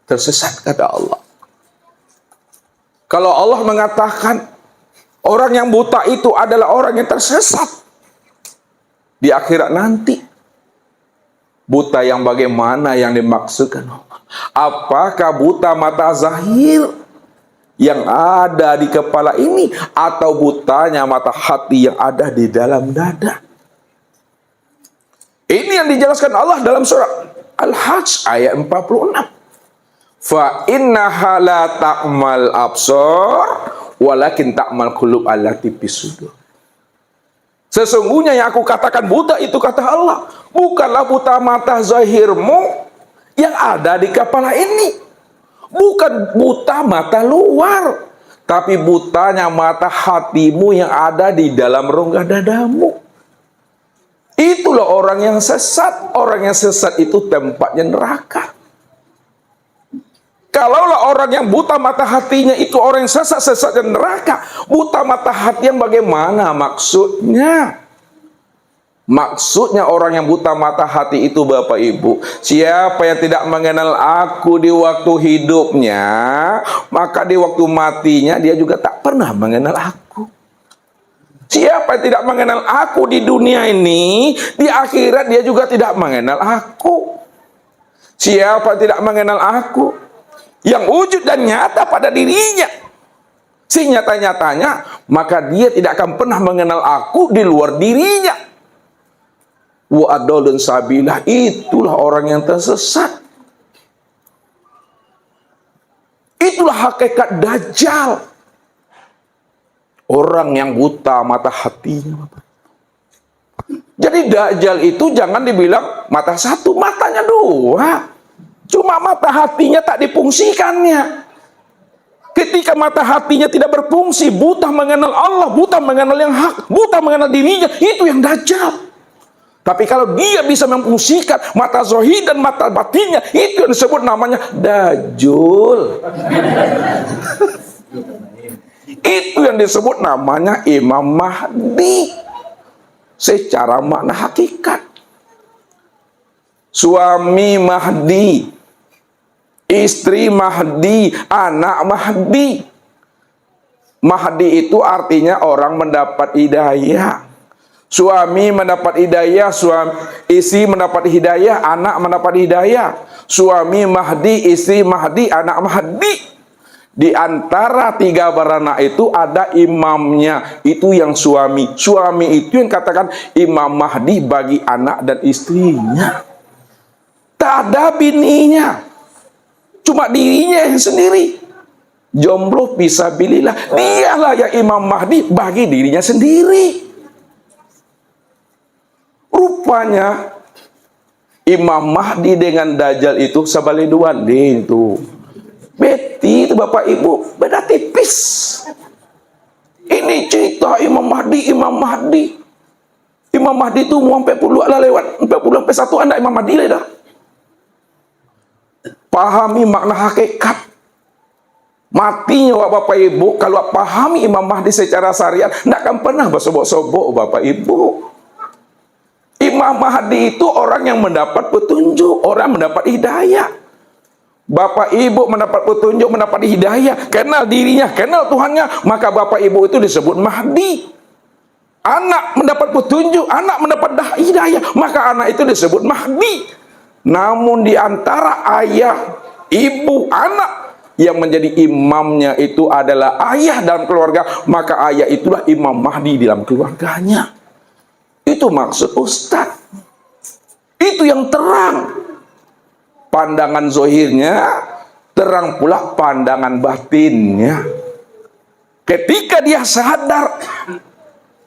tersesat kata Allah. Kalau Allah mengatakan orang yang buta itu adalah orang yang tersesat di akhirat nanti, buta yang bagaimana yang dimaksudkan? Apakah buta mata zahir yang ada di kepala ini, atau butanya mata hati yang ada di dalam dada? Ini yang dijelaskan Allah dalam surah Al-Hajj ayat 46. Fa innaha la ta'mal absar walakin ta'mal qulub allati fis-sudur. Sesungguhnya yang aku katakan buta itu kata Allah, bukanlah buta mata zahirmu yang ada di kepala ini. Bukan buta mata luar, tapi butanya mata hatimu yang ada di dalam rongga dadamu. Itulah orang yang sesat. Orang yang sesat itu tempatnya neraka. Kalaulah orang yang buta mata hatinya itu orang yang sesat dan neraka, buta mata hati yang bagaimana maksudnya? Maksudnya orang yang buta mata hati itu Bapak Ibu, siapa yang tidak mengenal aku di waktu hidupnya, maka di waktu matinya dia juga tak pernah mengenal aku. Siapa yang tidak mengenal aku di dunia ini, di akhirat dia juga tidak mengenal aku. Siapa yang tidak mengenal aku, yang wujud dan nyata pada dirinya, si nyata-nyatanya, maka dia tidak akan pernah mengenal aku di luar dirinya. Wa adallun sabilah, itulah orang yang tersesat. Itulah hakikat Dajjal. Orang yang buta mata hatinya. Jadi Dajjal itu jangan dibilang mata satu, matanya dua. Cuma mata hatinya tak difungsikannya. Ketika mata hatinya tidak berfungsi, buta mengenal Allah, buta mengenal yang hak, buta mengenal dirinya, itu yang Dajjal. Tapi kalau dia bisa memfungsikan mata zahir dan mata batinnya, itu yang disebut namanya Dajjal. Itu yang disebut namanya Imam Mahdi secara makna hakikat. Suami Mahdi, istri Mahdi, anak Mahdi. Mahdi itu artinya orang mendapat hidayah. Suami mendapat hidayah, istri mendapat hidayah, anak mendapat hidayah. Suami Mahdi, istri Mahdi, anak Mahdi. Di antara tiga beranak itu ada imamnya, itu yang suami. Suami itu yang katakan Imam Mahdi bagi anak dan istrinya. Tak ada bininya, cuma dirinya yang sendiri. Jomblo fisabilillah, dialah yang Imam Mahdi bagi dirinya sendiri. Rupanya Imam Mahdi dengan Dajjal itu sabaliduan itu. Beti itu Bapak Ibu beda tipis. Ini cerita Imam Mahdi, Imam Mahdi. Imam Mahdi itu mau sampai puluh lah lewat, sampai puluh sampai satu anak Imam Mahdi lah dah. Pahami makna hakikat. Matinya Bapak Ibu kalau pahami Imam Mahdi secara syariat, tidak akan pernah bersobok-sobok Bapak Ibu. Imam Mahdi itu orang yang mendapat petunjuk, orang mendapat hidayah. Bapak Ibu mendapat petunjuk, mendapat hidayah, kenal dirinya, kenal Tuhannya, maka Bapak Ibu itu disebut Mahdi. Anak mendapat petunjuk, anak mendapat hidayah, maka anak itu disebut Mahdi. Namun di antara ayah, ibu, anak yang menjadi imamnya itu adalah ayah dalam keluarga, maka ayah itulah Imam Mahdi dalam keluarganya. Itu maksud Ustadz. Itu yang terang. Pandangan zohirnya, terang pula pandangan batinnya. Ketika dia sadar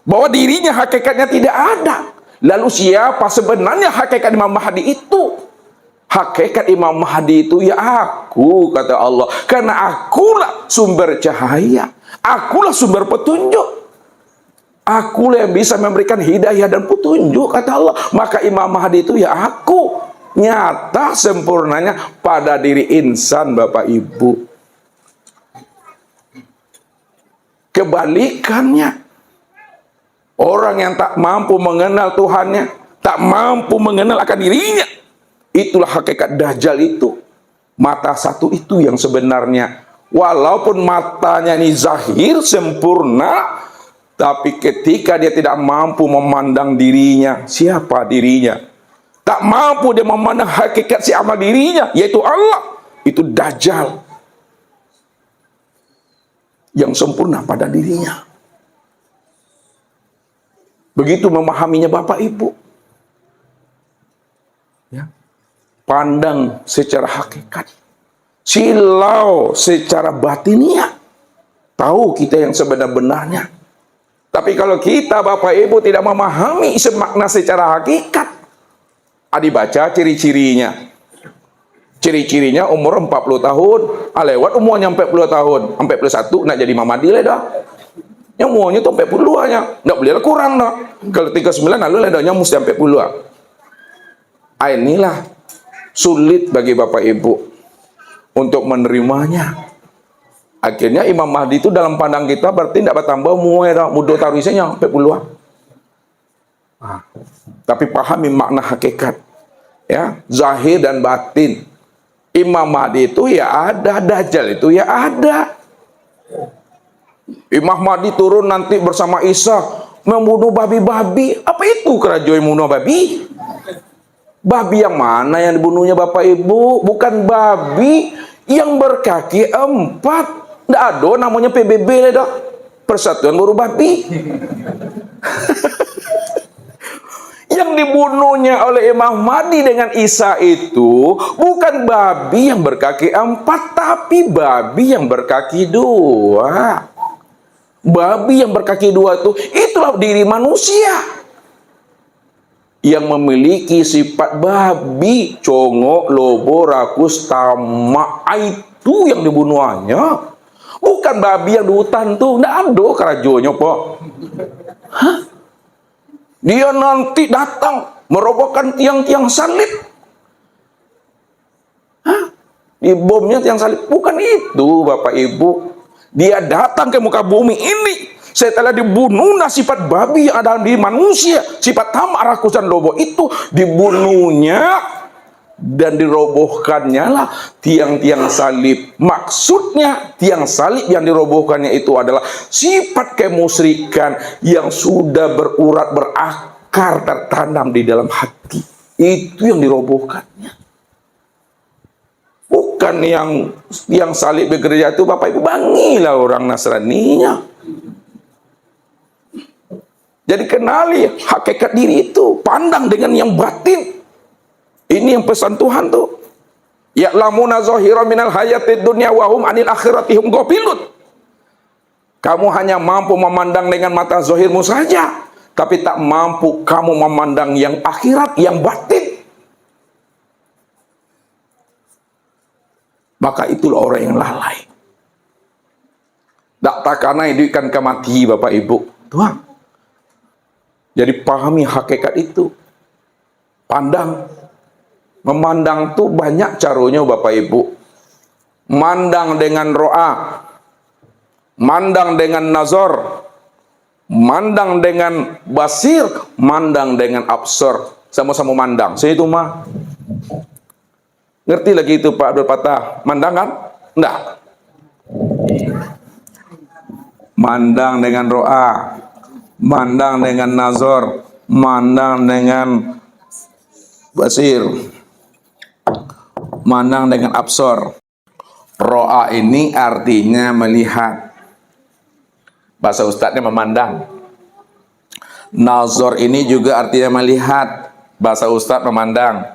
bahwa dirinya hakikatnya tidak ada, lalu siapa sebenarnya hakikat Imam Mahdi itu? Hakikat Imam Mahdi itu ya aku, kata Allah. Karena akulah sumber cahaya, akulah sumber petunjuk. Akulah yang bisa memberikan hidayah dan petunjuk, kata Allah. Maka Imam Mahdi itu ya aku. Nyata sempurnanya pada diri insan Bapak Ibu. Kebalikannya, orang yang tak mampu mengenal Tuhannya, tak mampu mengenal akan dirinya, itulah hakikat Dajjal itu. Mata satu itu yang sebenarnya. Walaupun matanya ini zahir sempurna, tapi ketika dia tidak mampu memandang dirinya, siapa dirinya? Tak mampu dia memandang hakikat si amal dirinya, yaitu Allah. Itu Dajjal yang sempurna pada dirinya. Begitu memahaminya Bapak Ibu. Ya. Pandang secara hakikat. Silau secara batiniah. Tahu kita yang sebenar-benarnya. Tapi kalau kita Bapak Ibu tidak memahami semakna secara hakikat, dibaca ciri-cirinya. Ciri-cirinya umur 40 tahun, lewat umurnya 40 tahun, 41 nak jadi Mamadi lah dah. Yang umurnya tu 40 hanya, tak boleh kurang dah. Kalau 39 lalu ledahnya mesti 40. Inilah sulit bagi Bapak Ibu untuk menerimanya. Akhirnya Imam Mahdi itu dalam pandang kita berarti tidak bertambah umur dah, mudah taruhnya 40. Tapi pahami makna hakikat, ya, zahir dan batin. Imam Mahdi itu ya ada, Dajjal itu ya ada. Imam Mahdi turun nanti bersama Isa membunuh babi-babi. Apa itu kerajaan membunuh babi? Babi yang mana yang dibunuhnya Bapak Ibu? Bukan babi yang berkaki 4. Tidak ada namanya PBB dah, Persatuan Buruh Babi. Yang dibunuhnya oleh Imam Mahdi dengan Isa itu bukan babi yang berkaki 4, tapi babi yang berkaki 2. Babi yang berkaki 2 itu, itulah diri manusia yang memiliki sifat babi, congok, lobo, rakus, tamak. Itu yang dibunuhnya. Bukan babi yang di hutan tuh, tidak ada kerajonya Pak. Hah? Dia nanti datang merobohkan tiang-tiang salib. Hah? Di bomnya tiang salib. Bukan itu Bapak Ibu. Dia datang ke muka bumi ini setelah dibunuh sifat babi yang ada di manusia, sifat tamak, rakus dan lobo itu dibunuhnya dan dirobohkannya lah tiang-tiang salib. Maksudnya tiang salib yang dirobohkannya itu adalah sifat kemusyrikan yang sudah berurat, berakar, tertanam di dalam hati. Itu yang dirobohkannya. Bukan yang salib di gereja itu, Bapak Ibu, bangilah orang Nasraninya. Jadi kenali hakikat diri itu, pandang dengan yang batin. Ini yang pesan Tuhan tuh. Ya'lamuna zahira minal hayatid dunya wa hum 'anil akhirati hum ghafilun. Kamu hanya mampu memandang dengan mata zahirmu saja, tapi tak mampu kamu memandang yang akhirat, yang batin. Maka itulah orang yang lalai. Tak takana ikan kemati, Bapak Ibu. Tuhan. Jadi pahami hakikat itu. Pandang. Memandang tuh banyak caranya, Bapak Ibu. Mandang dengan ro'a. Mandang dengan nazar. Mandang dengan basir. Mandang dengan absar. Sama-sama mandang. Saya itu mah. Ngerti lagi itu Pak Abdul Fattah? Mandang kan? Enggak. Mandang dengan ro'a. Mandang dengan nazar, mandang dengan basir, mandang dengan absor. Ro'a ini artinya melihat. Bahasa ustadznya memandang. Nazar ini juga artinya melihat. Bahasa ustadz memandang.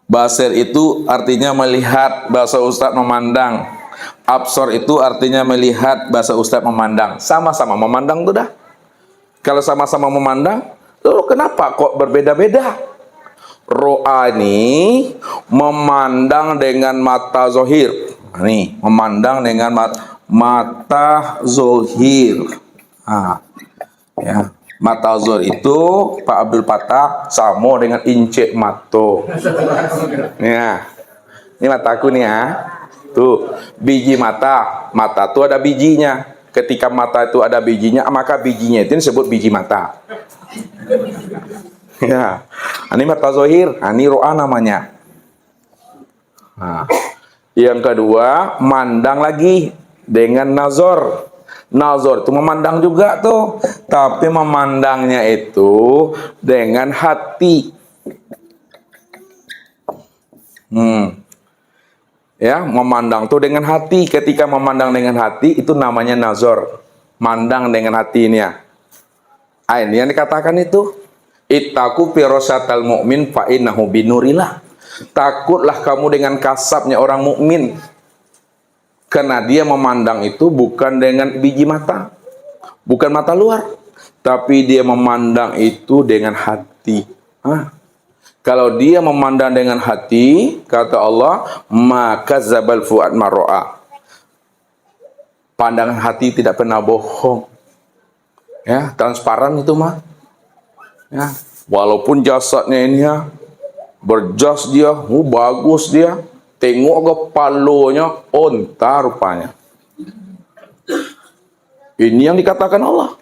Basir itu artinya melihat. Bahasa ustadz memandang. Absor itu artinya melihat, bahasa ustadz memandang. Sama-sama memandang tuh dah. Kalau sama-sama memandang, lalu kenapa kok berbeda-beda? Ro'a ini memandang dengan mata zohir. Nih, memandang dengan mata zohir. Ya. Mata zohir itu Pak Abdul Fattah sama dengan incek mato. Ya. Ini mataku nih ya. Tuh, biji mata. Mata itu ada bijinya. Ketika mata itu ada bijinya, maka bijinya itu disebut biji mata. Ya, ini mata zohir. Ini ro'a namanya. Nah, yang kedua, mandang lagi dengan nazar. Nazar itu memandang juga tuh. Tapi memandangnya itu dengan hati. Ya, memandang tuh dengan hati. Ketika memandang dengan hati itu namanya nazar. Mandang dengan hati ini ya. Ini yang dikatakan itu. Ittaqu firasatal mu'min fa innahu binurillah. Takutlah kamu dengan kasabnya orang mukmin. Karena dia memandang itu bukan dengan biji mata. Bukan mata luar. Tapi dia memandang itu dengan hati. Kalau dia memandang dengan hati, kata Allah, maka zabal fuad maro'a. Pandangan hati tidak pernah bohong. Ya, transparan itu mah. Ya, walaupun jasadnya ini ya, berjas dia, bagus dia, tengok ke palonya, onta rupanya. Ini yang dikatakan Allah.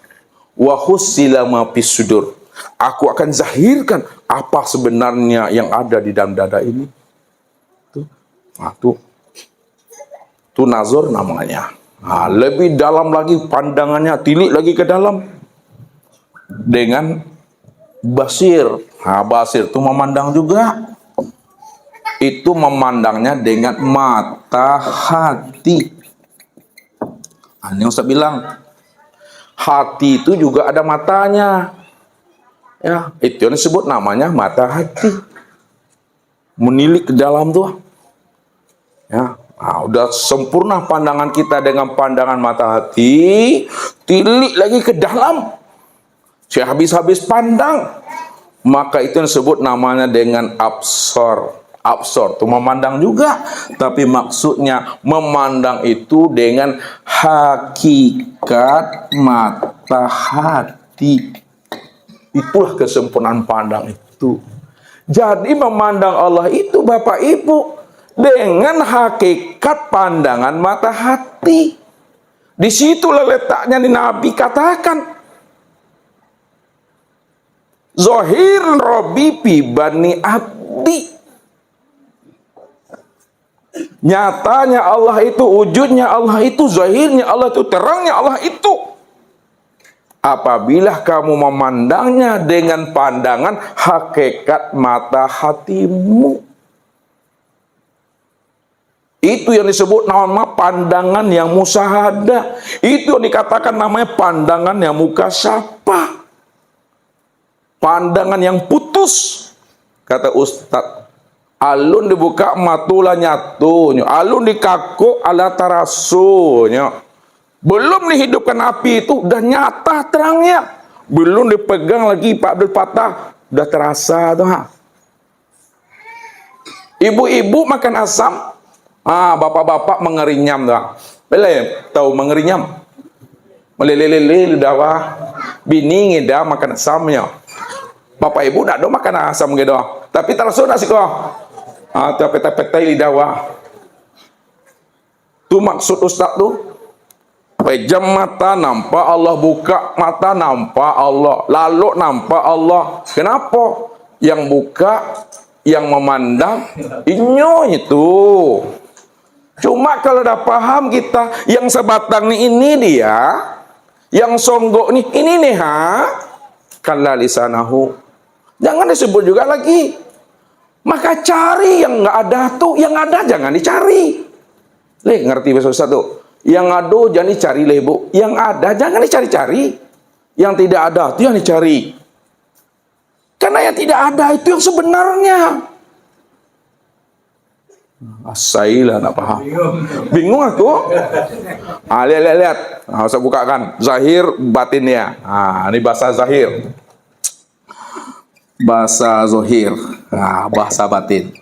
Wa hussila ma fis sudur. Aku akan zahirkan apa sebenarnya yang ada di dalam dada ini. Tuh. Nah, tuh nazar namanya. Nah, lebih dalam lagi pandangannya, tilik lagi ke dalam. Dengan basir. Nah, basir itu memandang juga. Itu memandangnya dengan mata hati. Nah, ini Ustaz bilang. Hati itu juga ada matanya. Ya, itu yang disebut namanya mata hati. Menilik ke dalam tuh. Ya, nah, udah sempurna pandangan kita dengan pandangan mata hati, tilik lagi ke dalam. Saya habis-habis pandang. Maka itu yang disebut namanya dengan absor. Absor itu memandang juga, tapi maksudnya memandang itu dengan hakikat mata hati. Itulah kesempurnaan pandang itu. Jadi memandang Allah itu Bapak Ibu dengan hakikat pandangan mata hati. Disitulah letaknya di Nabi katakan. Zohir Robi fi bani abdi. Nyatanya Allah itu, wujudnya Allah itu, zahirnya Allah itu, terangnya Allah itu. Apabila kamu memandangnya dengan pandangan hakikat mata hatimu. Itu yang disebut nama pandangan yang musyahadah. Itu yang dikatakan namanya pandangan yang mukasyafah. Pandangan yang putus. Kata Ustadz, alun dibuka matula nyatunya, alun dikaku ala tarasunya. Belum dihidupkan api itu udah nyata terangnya. Belum dipegang lagi Pak Abdul Fattah, udah terasa tuh. Ibu-ibu makan asam, bapak-bapak mengerinyam tuh. Boleh tahu mengerinyam? Melelelele udah wah. Bini ngida makan asamnya. Bapak ibu nak do makan asam gitu. Tapi terasa nasi kok. Peta-peta lidah wah. Tu maksud Ustaz tu. Pejam mata nampak Allah, buka mata nampak Allah, lalu nampak Allah. Kenapa? Yang buka, yang memandang, inyo itu. Cuma kalau dah paham kita, yang sebatang ni ini dia, yang songgok ni ini nih kalla lisanahu. Jangan disebut juga lagi. Maka cari yang nggak ada tuh, yang ada jangan dicari. Ngerti bahasa Ustaz tuh? Yang ada jangan dicari Bu. Yang ada jangan dicari-cari. Yang tidak ada itu yang dicari. Karena yang tidak ada itu yang sebenarnya. Asailah nak paham. Bingung aku. Lihat. Saya bukakan zahir batinnya. Ini bahasa zahir. Bahasa zahir. Bahasa batin.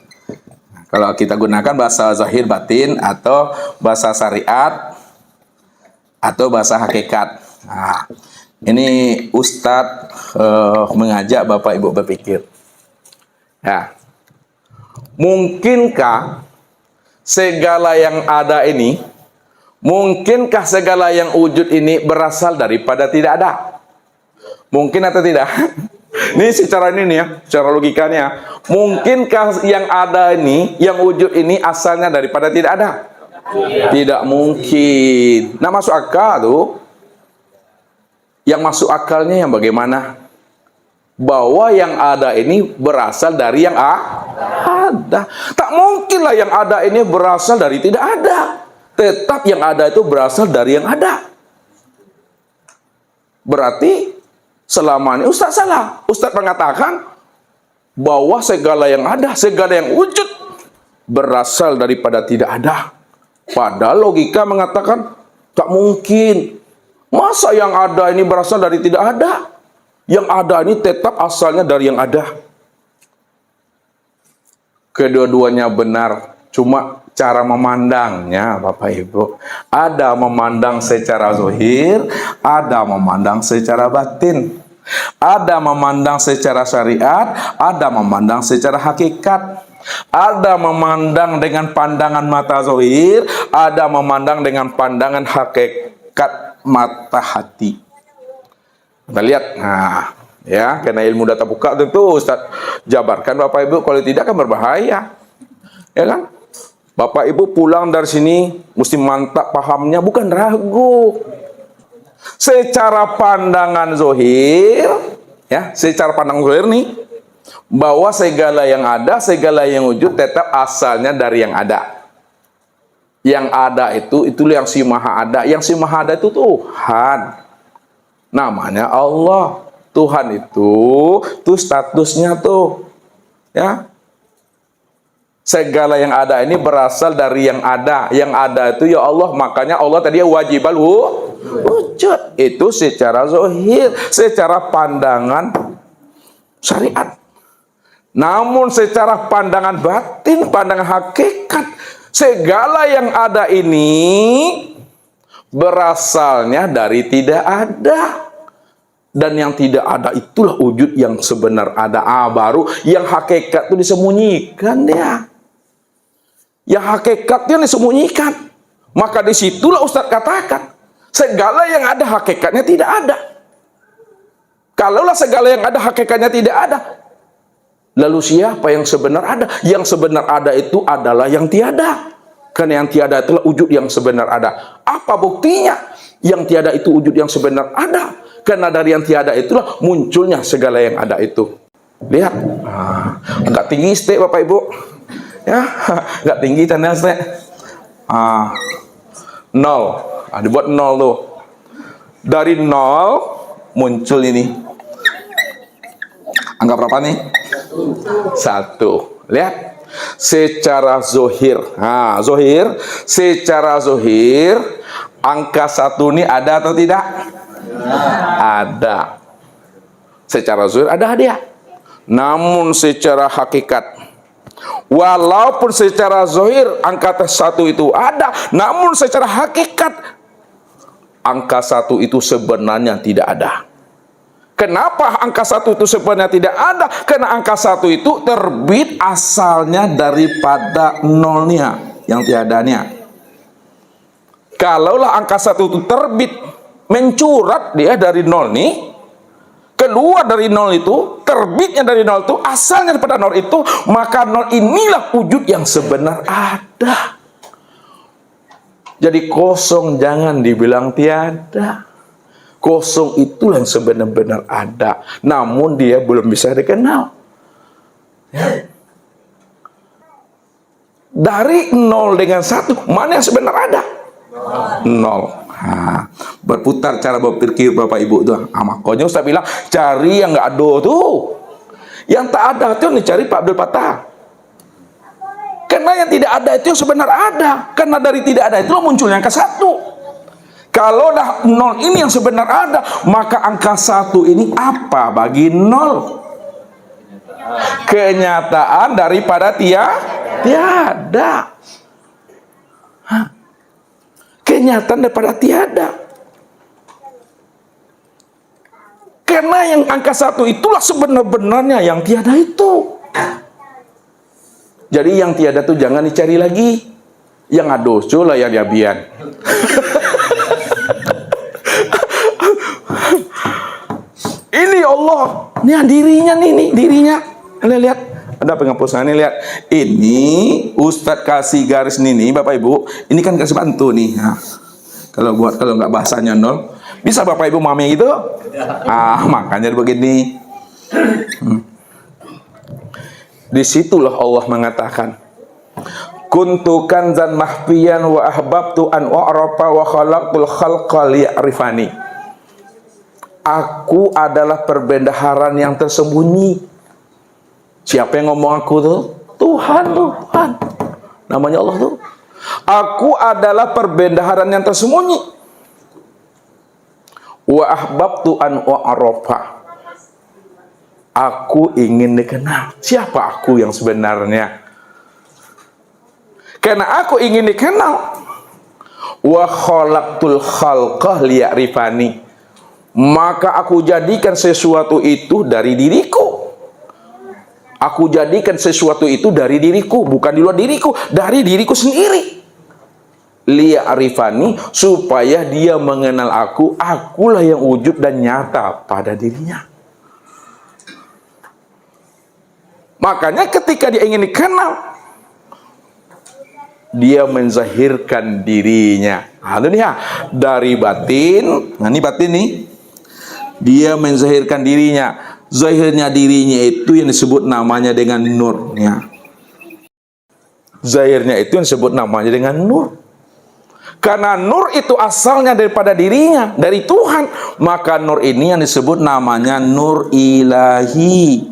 Kalau kita gunakan bahasa zahir batin atau bahasa syariat atau bahasa hakikat. Ini Ustadz mengajak Bapak Ibu berpikir. Ya. Mungkinkah segala yang ada ini, mungkinkah segala yang wujud ini berasal daripada tidak ada? Mungkin atau tidak? Ini secara ini nih ya, secara logikanya. Mungkinkah yang ada ini, yang wujud ini asalnya daripada tidak ada? Tidak mungkin. Nah, masuk akal tuh. Yang masuk akalnya yang bagaimana? Bahwa yang ada ini berasal dari yang ada. Tak mungkinlah yang ada ini berasal dari tidak ada. Tetap yang ada itu berasal dari yang ada. Berarti selama ini Ustaz salah. Ustaz mengatakan bahwa segala yang ada, segala yang wujud berasal daripada tidak ada. Padahal logika mengatakan tak mungkin. Masa yang ada ini berasal dari tidak ada? Yang ada ini tetap asalnya dari yang ada. Kedua-duanya benar. Cuma cara memandangnya Bapak Ibu. Ada memandang secara zahir, ada memandang secara batin. Ada memandang secara syariat, ada memandang secara hakikat. Ada memandang dengan pandangan mata zahir, ada memandang dengan pandangan hakikat mata hati. Kita lihat, ya, karena ilmu data buka tentu Ustaz jabarkan Bapak Ibu, kalau tidak kan berbahaya. Ya kan? Bapak Ibu pulang dari sini mesti mantap pahamnya, bukan ragu. Secara pandangan zahir, ya, secara pandang zahir nih, bahwa segala yang ada, segala yang wujud tetap asalnya dari yang ada. Yang ada itu yang si maha ada. Yang si maha ada itu Tuhan. Namanya Allah. Tuhan itu statusnya tuh. Ya. Segala yang ada ini berasal dari yang ada. Yang ada itu ya Allah. Makanya Allah tadi wajibal wujud. Itu secara zahir, secara pandangan syariat. Namun secara pandangan batin, pandangan hakikat, segala yang ada ini berasalnya dari tidak ada. Dan yang tidak ada itulah wujud yang sebenar ada. Baru yang hakikat itu disembunyikan dia. Yang hakikat itu disembunyikan. Maka disitulah Ustaz katakan, segala yang ada hakikatnya tidak ada. Kalaulah segala yang ada hakikatnya tidak ada, lalu siapa yang sebenar ada? Yang sebenar ada itu adalah yang tiada. Karena yang tiada itulah wujud yang sebenar ada. Apa buktinya? Yang tiada itu wujud yang sebenar ada. Karena dari yang tiada itulah munculnya segala yang ada itu. Lihat, agak tinggi stek Bapak Ibu. Ya, agak tinggi tanda stek. Nol. Dibuat nol tuh. Dari nol muncul ini. Angka berapa nih? 1. Lihat. Secara zohir. Zohir. Secara zohir, angka 1 ini ada atau tidak? Ada. Secara zohir ada dia. Namun secara hakikat, walaupun secara zohir angka 1 itu ada, namun secara hakikat angka 1 itu sebenarnya tidak ada. Kenapa angka 1 itu sebenarnya tidak ada? Karena angka 1 itu terbit asalnya daripada nolnya, yang tiadanya. Kalaulah angka 1 itu terbit, mencurat dia dari nol nih, keluar dari nol itu, terbitnya dari nol itu, asalnya daripada nol itu, maka nol inilah wujud yang sebenar ada. Jadi kosong jangan dibilang tiada. Kosong itulah yang sebenar-benar ada, namun dia belum bisa dikenal. Ya. Dari 0 dengan 1, mana yang sebenar ada? 0. Berputar cara berpikir Bapak Ibu tuh. Makanya Ustaz bilang cari yang nggak ada tuh, yang tak ada tuh dicari Pak Abdul Fattah. Karena yang tidak ada itu yang sebenar ada. Karena dari tidak ada itu munculnya angka 1. Kalau dah 0 ini yang sebenar ada, maka angka 1 ini apa bagi 0? Kenyataan daripada tiada. Kenyataan daripada tiada. Karena yang angka 1 itulah sebenar-benarnya yang tiada itu. Jadi yang tiada itu jangan dicari lagi. Yang adoso lah yang diabian. Ini Allah, ini dirinya nih, dirinya. Lihat, ada penghapusan ini, lihat. Ini Ustadz kasih garis nih, Bapak Ibu. Ini kan kasih bantu nih. Kalau nggak bahasanya 0, bisa Bapak Ibu mami gitu? Makanya begini. Disitulah Allah mengatakan, kuntu kanzan mahfiyan wa ahbabtu an u'rafa wa khalaqtul khalqa liya'rifani. Aku adalah perbendaharaan yang tersembunyi. Siapa yang ngomong aku tuh? Tuhan. Namanya Allah tuh. Aku adalah perbendaharaan yang tersembunyi. Wa ahbabtu an u'rafa. Aku ingin dikenal. Siapa aku yang sebenarnya? Karena aku ingin dikenal. Wa khalaqtul khalqa liya'rifani. Maka aku jadikan sesuatu itu dari diriku. Aku jadikan sesuatu itu dari diriku, bukan di luar diriku, dari diriku sendiri. Liya'rifani, supaya dia mengenal aku, akulah yang wujud dan nyata pada dirinya. Makanya ketika dia ingin dikenal, dia menzahirkan dirinya. Dari batin. Nah ini batin nih. Dia menzahirkan dirinya. Zahirnya dirinya itu yang disebut namanya dengan nur. Zahirnya itu yang disebut namanya dengan nur. Karena nur itu asalnya daripada dirinya, dari Tuhan. Maka nur ini yang disebut namanya nur ilahi.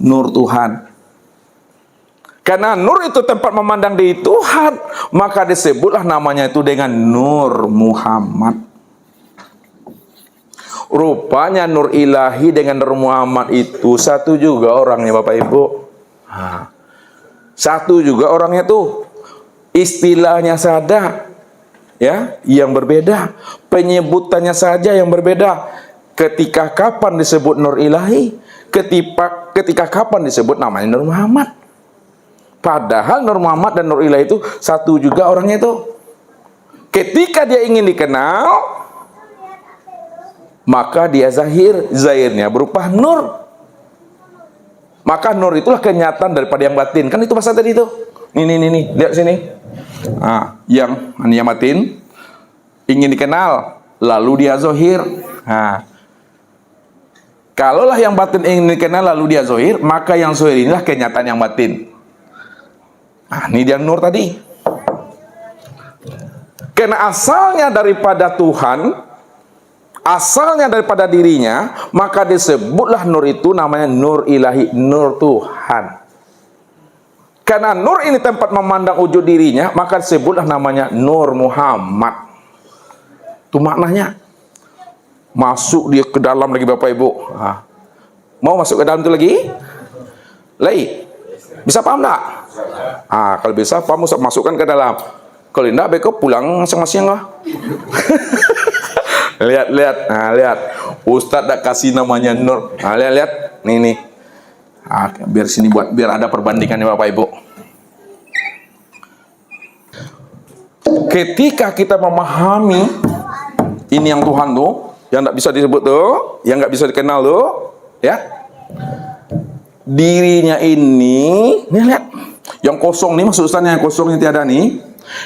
Nur Tuhan. Karena nur itu tempat memandang diri Tuhan, maka disebutlah namanya itu dengan Nur Muhammad. Rupanya nur ilahi dengan nur Muhammad itu satu juga orangnya Bapak Ibu. Satu juga orangnya tuh. Istilahnya saja ya yang berbeda, penyebutannya saja yang berbeda. Ketika kapan disebut nur ilahi, ketika kapan disebut namanya Nur Muhammad. Padahal Nur Muhammad dan Nur Ilahi itu satu juga orangnya itu. Ketika dia ingin dikenal, maka dia zahirnya berupa nur. Maka nur itulah kenyataan daripada yang batin. Kan itu bahasa tadi itu. Nih, lihat sini. Yang batin ingin dikenal, lalu dia zohir. Kalaulah yang batin ingin dikenal lalu dia zohir, maka yang zohir inilah kenyataan yang batin. Ini dia nur tadi. Karena asalnya daripada Tuhan, asalnya daripada dirinya, maka disebutlah nur itu namanya nur ilahi, nur Tuhan. Karena nur ini tempat memandang wujud dirinya, maka disebutlah namanya nur Muhammad. Itu maknanya. Masuk dia ke dalam lagi Bapak Ibu. Mau masuk ke dalam itu lagi? Bisa paham tak? Kalau bisa paham, masukkan ke dalam. Kalau tidak, beko pulang masing-masing lah. Lihat. Lihat. Ustadz dah kasih namanya nur. Lihat. Nih. Biar sini biar ada perbandingannya Bapak Ibu. Ketika kita memahami ini yang Tuhan tuh, yang tidak bisa disebut tuh, yang nggak bisa dikenal tuh, ya. Dirinya ini, nih lihat, yang kosong nih, maksud Ustaznya yang kosong yang tiada nih,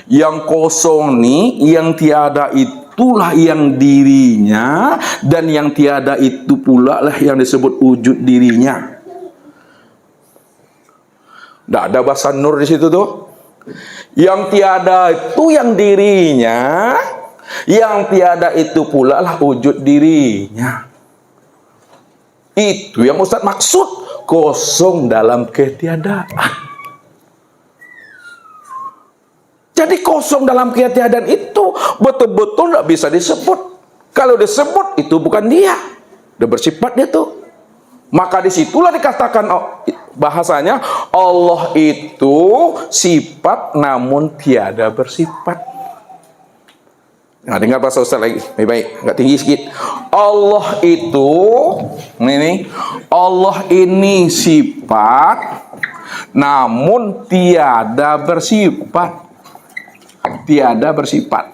yang kosong nih, yang tiada itulah yang dirinya, dan yang tiada itu pula lah yang disebut wujud dirinya. Tidak ada bahasa nur di situ tuh. Yang tiada itu yang dirinya, yang tiada itu pula lah wujud dirinya. Itu yang Ustaz maksud kosong dalam ketiadaan. Jadi kosong dalam ketiadaan itu betul-betul tidak bisa disebut. Kalau disebut itu bukan dia, udah bersifat dia tuh. Maka disitulah dikatakan bahasanya Allah itu sifat namun tiada bersifat. Nah, dengar bahasa Ustaz lagi, baik, agak tinggi sedikit. Allah itu, Allah ini sifat, namun tiada bersifat. Tiada bersifat.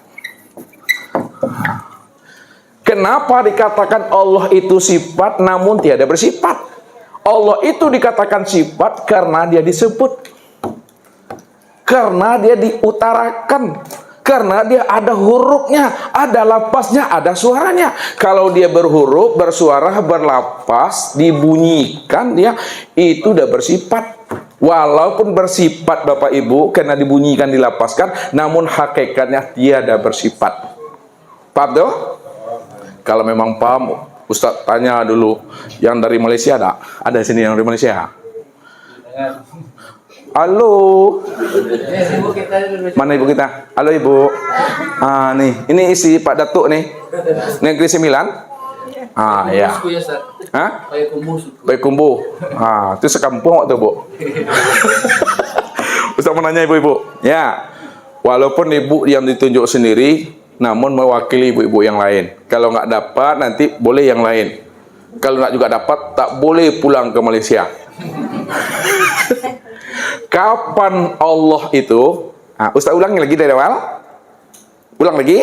Kenapa dikatakan Allah itu sifat, namun tiada bersifat? Allah itu dikatakan sifat karena dia disebut, karena dia diutarakan, karena dia ada hurufnya, ada lapasnya, ada suaranya. Kalau dia berhuruf, bersuara, berlapas, dibunyikan, dia itu udah bersifat. Walaupun bersifat Bapak Ibu, karena dibunyikan, dilapaskan, namun hakikatnya tiada bersifat. Paham tuh? Kalau memang paham, Ustaz tanya dulu, yang dari Malaysia ada? Ada sini yang dari Malaysia? Halo. Mana ibu kita? Halo ibu. Nih, ini isi Pak Datuk nih. Negeri Sembilan. Ya. Baik kumbu. Itu sekampung waktu bu. Ustaz mau nanya ibu-ibu. Ya. Walaupun ibu yang ditunjuk sendiri, namun mewakili ibu-ibu yang lain. Kalau nggak dapat, nanti boleh yang lain. Kalau nggak juga dapat, tak boleh pulang ke Malaysia. Kapan Allah itu? Ustaz ulangi lagi dari awal. Ulang lagi.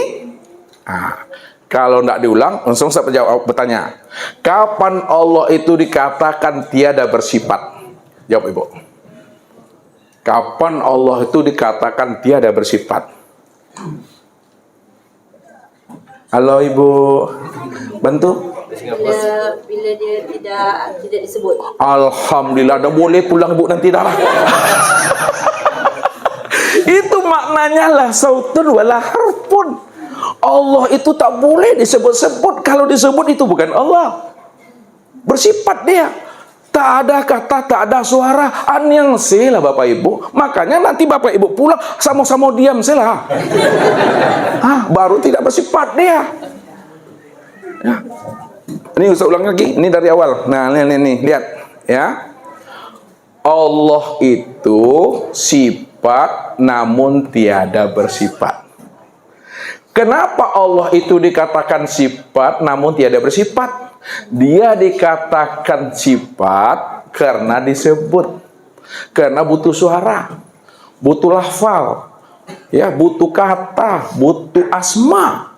Kalau tidak diulang, langsung Ustaz bertanya. Kapan Allah itu dikatakan tiada bersifat? Jawab ibu. Kapan Allah itu dikatakan tiada bersifat? Halo ibu, bantu. Bila dia tidak disebut. Alhamdulillah, dah boleh pulang ibu nanti dah lah. Itu maknanya lah sautun wala harfun. Allah itu tak boleh disebut-sebut. Kalau disebut itu bukan Allah. Bersifat dia. Tak ada kata, tak ada suara. Yang sila Bapak Ibu. Makanya nanti Bapak Ibu pulang sama-sama diam sila. Baru tidak bersifat dia. Ya. Ini Ustaz ulang lagi. Ini dari awal. Nah, nih, lihat ya. Allah itu sifat namun tiada bersifat. Kenapa Allah itu dikatakan sifat namun tiada bersifat? Dia dikatakan sifat karena disebut. Karena butuh suara, butuh lafal, ya, butuh kata, butuh asma.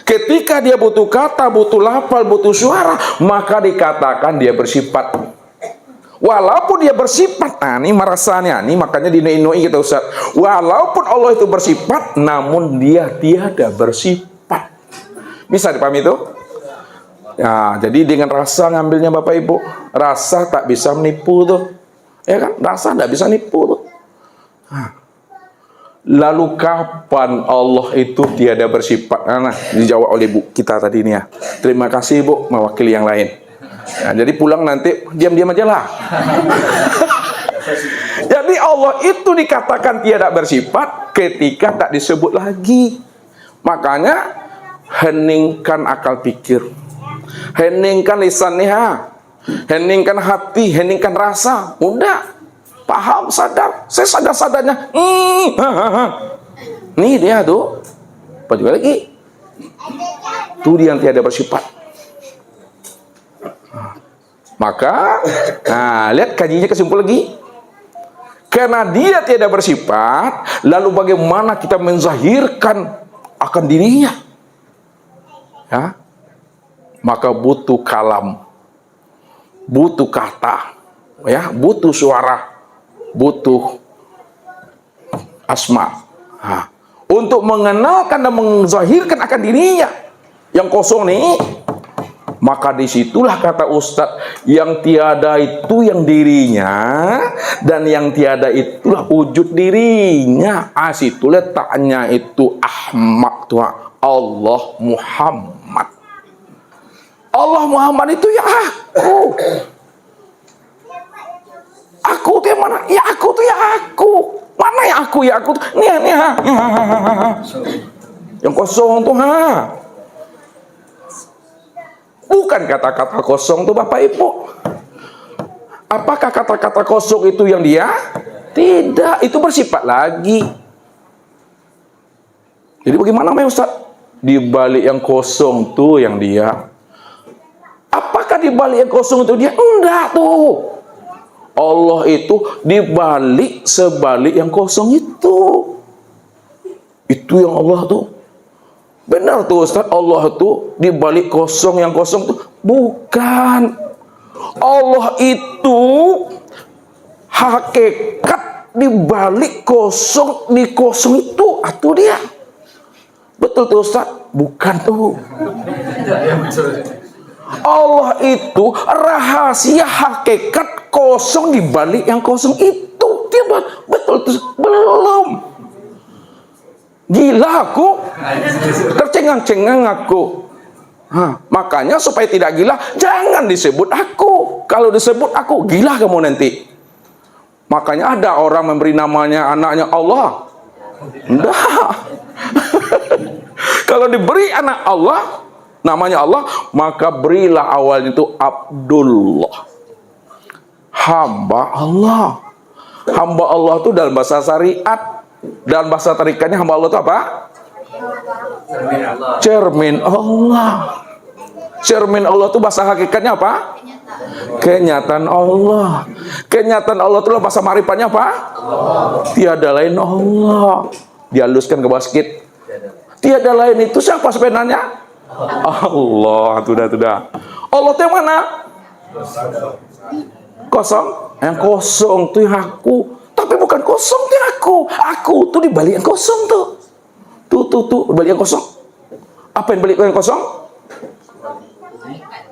Ketika dia butuh kata, butuh lafal, butuh suara, maka dikatakan dia bersifat. Walaupun dia bersifat, nah ini merasanya, nih makanya dinoi kita Ustaz. Walaupun Allah itu bersifat, namun dia tiada bersifat. Bisa dipahami itu? Ya, jadi dengan rasa ngambilnya Bapak Ibu. Rasa tak bisa menipu tuh. Ya kan? Rasa tak bisa nipu tuh. Lalu kapan Allah itu tiada bersifat? Nah, dijawab oleh Bu kita tadi ini ya. Terima kasih Bu, mewakili yang lain. Nah, jadi pulang nanti diam-diam aja lah. Jadi Allah itu dikatakan tiada bersifat ketika tak disebut lagi. Makanya heningkan akal pikir, heningkan lisan liha, heningkan hati, heningkan rasa. Udah paham, sadar. Saya sadar-sadarnya. Nih dia tuh. Apa juga lagi? Itu dia yang tiada bersifat. Maka, nah, lihat kajiannya kesimpulan lagi. Karena dia tiada bersifat, lalu bagaimana kita menzahirkan akan dirinya? Ya, maka butuh kalam, butuh kata, ya, butuh suara, butuh asma. Nah, untuk mengenalkan dan menzahirkan akan dirinya yang kosong nih. Maka disitulah kata Ustadz, yang tiada itu yang dirinya, dan yang tiada itulah wujud dirinya. Situ letaknya itu Ahmad Tuhan, Allah Muhammad. Allah Muhammad itu ya aku. Aku itu yang mana? Ya aku itu ya aku. Mana ya aku? Ya aku. Nih. Yang kosong tuh bukan kata-kata kosong tuh Bapak Ibu. Apakah kata-kata kosong itu yang dia? Tidak, itu bersifat lagi. Jadi bagaimana Ustaz? Di balik yang kosong tuh yang dia. Apakah di balik yang kosong itu dia? Enggak tuh. Allah itu di balik sebalik yang kosong itu. Itu yang Allah tuh. Benar tuh Ustaz, Allah tuh di balik kosong yang kosong tuh bukan. Allah itu hakikat di balik kosong, di kosong itu atau dia. Betul tuh Ustaz? Bukan tuh. Allah itu rahasia hakikat kosong di balik yang kosong itu. Dia betul tuh, belum. Gila aku, tercengang-cengang aku. Makanya supaya tidak gila, jangan disebut aku. Kalau disebut aku, gila kamu nanti. Makanya ada orang memberi namanya anaknya Allah. Enggak. Kalau diberi anak Allah, namanya Allah, maka berilah awalnya itu Abdullah, hamba Allah. Hamba Allah itu dalam bahasa syariat, dalam bahasa tarikatnya hamba Allah itu apa? Cermin Allah. Cermin Allah itu bahasa hakikatnya apa? Kenyataan Allah. Kenyataan Allah itu bahasa marifatnya apa? Tiada lain Allah. Dihaluskan ke basket. Tiada lain itu siapa sebenarnya? Allah. Sudah. Allah itu yang mana? Kosong. Yang kosong itu yang aku. Tapi bukan kosong itu aku. Aku tuh di balik yang kosong tuh. Tuh balik yang kosong. Apa yang balik yang kosong?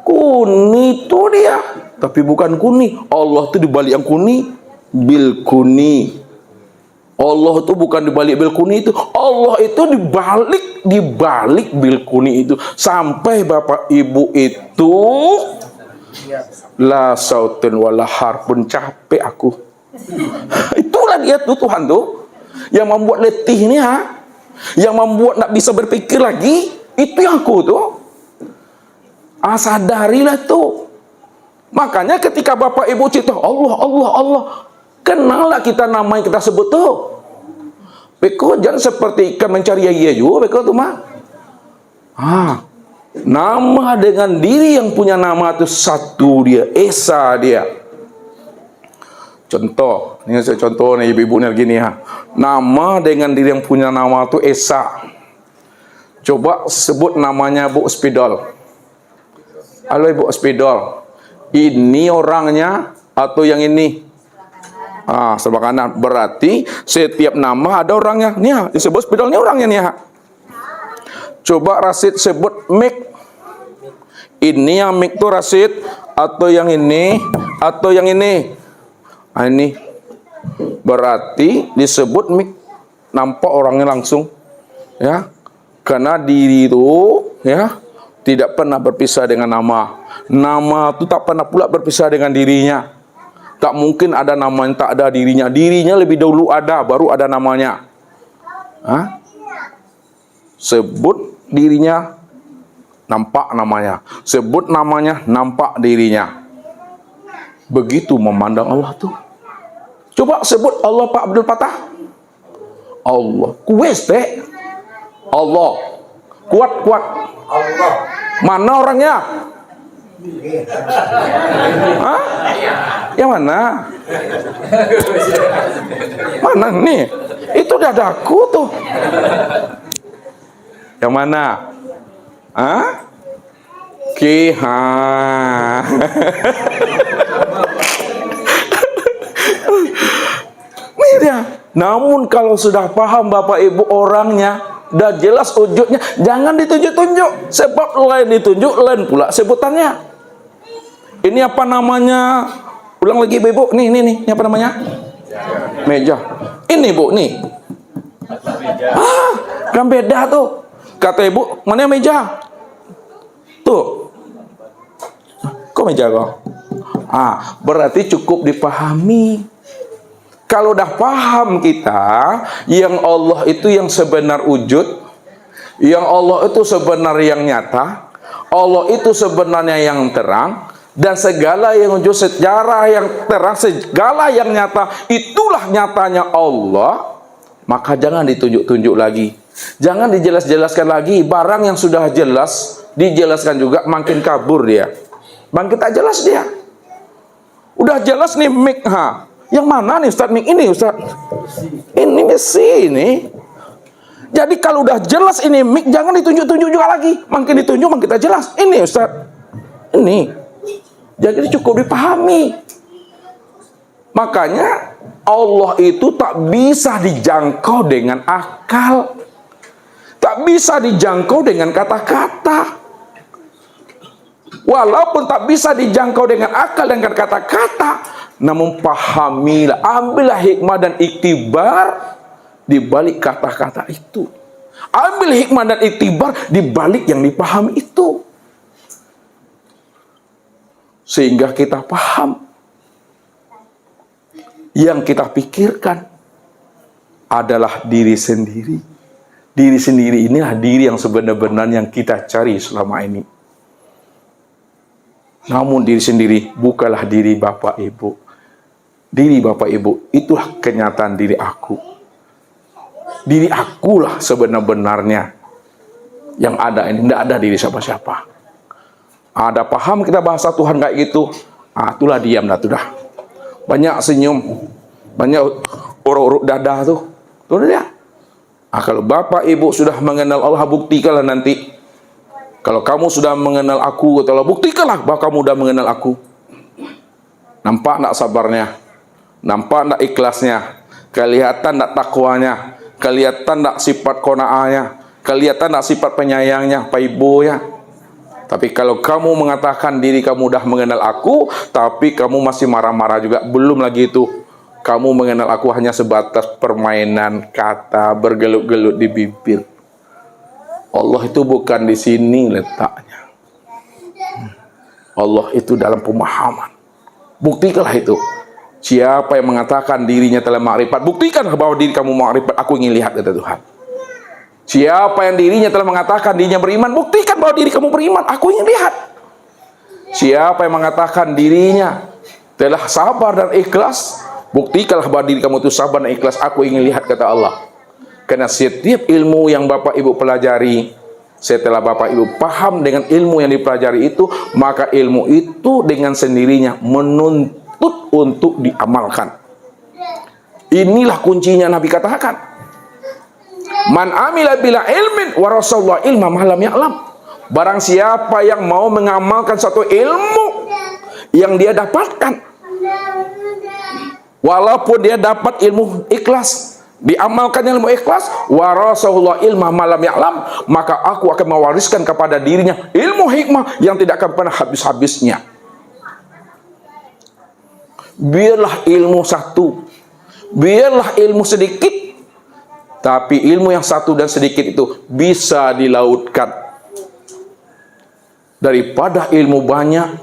Kuni itu dia. Tapi bukan kuni. Allah tuh di balik yang kuni, bil kuni. Allah itu bukan di balik bil kuni itu. Allah itu di balik bil kuni itu. Sampai Bapak Ibu itu la sautun wala harfun, capek aku. Itulah dia tuh Tuhan tuh yang membuat letih ini yang membuat tak bisa berpikir lagi. Itu yang aku tuh. Sadarilah tuh. Makanya ketika Bapak Ibu cerita Allah, kenallah kita nama yang kita sebut tuh. Beko jangan seperti ikan mencari air juga beko tuh mah. Nama dengan diri yang punya nama itu satu dia, Esa dia. Contoh, ini saya contoh nih ibu-ibu nih gini Nama dengan diri yang punya nama itu Esa. Coba sebut namanya Bu Spidol. Halo Ibu Spidol. Ini orangnya atau yang ini. Sebelah kanan. Berarti setiap nama ada orangnya. Nih, disebut spidolnya orangnya nih. Coba Rasid sebut Mik. Ini yang Mik tuh Rasid, atau yang ini, atau yang ini. Ini berarti disebut Mik. Nampak orangnya langsung, ya. Karena diri itu, ya, tidak pernah berpisah dengan nama. Nama itu tak pernah pula berpisah dengan dirinya. Tak mungkin ada namanya tak ada dirinya. Dirinya lebih dahulu ada, baru ada namanya. Sebut dirinya, nampak namanya. Sebut namanya, nampak dirinya. Begitu memandang Allah tuh. Coba sebut Allah Pak Abdul Fattah. Allah. Kuwes teh. Allah. Kuat. Allah. Mana orangnya? Yang mana? Mana nih? Itu dadaku tuh. Yang mana? Kiha. Nih dia. Namun kalau sudah paham Bapak Ibu orangnya, udah jelas wujudnya, jangan ditunjuk-tunjuk. Sebab lain ditunjuk, lain pula sebutannya. Ini apa namanya? Ulang lagi Ibu. Nih. Ini apa namanya? Meja. Ini Bu, nih. Kan beda tuh. Kata Ibu, mana meja? Tuh. Kok meja kok? Berarti cukup dipahami. Kalau udah paham kita, yang Allah itu yang sebenar wujud, yang Allah itu sebenarnya yang nyata, Allah itu sebenarnya yang terang, dan segala yang wujud secara yang terang, segala yang nyata, itulah nyatanya Allah. Maka jangan ditunjuk-tunjuk lagi, jangan dijelas-jelaskan lagi. Barang yang sudah jelas dijelaskan juga makin kabur dia, makin tak jelas dia. Udah jelas nih Mik, yang mana nih Ustaz Mik? Ini Ustaz, ini Messi ini. Jadi kalau udah jelas ini Mik, jangan ditunjuk-tunjuk juga lagi. Makin ditunjuk makin tak jelas. Ini Ustaz, ini. Jadi cukup dipahami. Makanya Allah itu tak bisa dijangkau dengan akal, tak bisa dijangkau dengan kata-kata. Walaupun tak bisa dijangkau dengan akal dan kata-kata, namun pahamilah, ambillah hikmah dan iktibar di balik kata-kata itu. Ambil hikmah dan iktibar di balik yang dipahami itu. Sehingga kita paham. Yang kita pikirkan adalah diri sendiri. Diri sendiri inilah diri yang sebenar-benarnya yang kita cari selama ini. Namun diri sendiri bukanlah diri Bapak Ibu. Diri Bapak Ibu itulah kenyataan diri aku. Diri akulah sebenar-benarnya yang ada ini. Tidak ada diri siapa-siapa. Ada paham kita bahasa Tuhan kayak gitu, itulah diam dah tuh dah. Banyak senyum, banyak urut-urut dada tuh dia. Kalau Bapak Ibu sudah mengenal Allah, buktikanlah nanti. Kalau kamu sudah mengenal aku, kata Allah, buktikanlah bahwa kamu sudah mengenal aku. Nampak tak sabarnya? Nampak tak ikhlasnya? Kelihatan tak takwanya? Kelihatan tak sifat qanaahnya? Kelihatan tak sifat penyayangnya, Pak Ibu ya? Tapi kalau kamu mengatakan diri kamu sudah mengenal aku, tapi kamu masih marah-marah juga, belum lagi itu. Kamu mengenal aku hanya sebatas permainan kata, bergelut-gelut di bibir. Allah itu bukan di sini letaknya. Allah itu dalam pemahaman. Buktikanlah itu. Siapa yang mengatakan dirinya telah ma'rifat, buktikanlah bahwa diri kamu ma'rifat. Aku ingin lihat, kata Tuhan. Siapa yang dirinya telah mengatakan dirinya beriman, buktikan bahwa diri kamu beriman. Aku ingin lihat. Siapa yang mengatakan dirinya telah sabar dan ikhlas, buktikanlah bahwa diri kamu itu sabar dan ikhlas. Aku ingin lihat, kata Allah. Karena setiap ilmu yang Bapak Ibu pelajari, setelah Bapak Ibu paham dengan ilmu yang dipelajari itu, maka ilmu itu dengan sendirinya menuntut untuk diamalkan. Inilah kuncinya Nabi katakan, man amila bila ilmin warasallahu ilma ma lam ya'lam. Barang siapa yang mau mengamalkan satu ilmu yang dia dapatkan, Walaupun dia dapat ilmu ikhlas, diamalkan ilmu ikhlas, warasahullah ilma malam ya'lam, maka aku akan mewariskan kepada dirinya ilmu hikmah yang tidak akan pernah habis-habisnya. Biarlah ilmu satu, biarlah ilmu sedikit, tapi ilmu yang satu dan sedikit itu bisa dilautkan. Daripada ilmu banyak,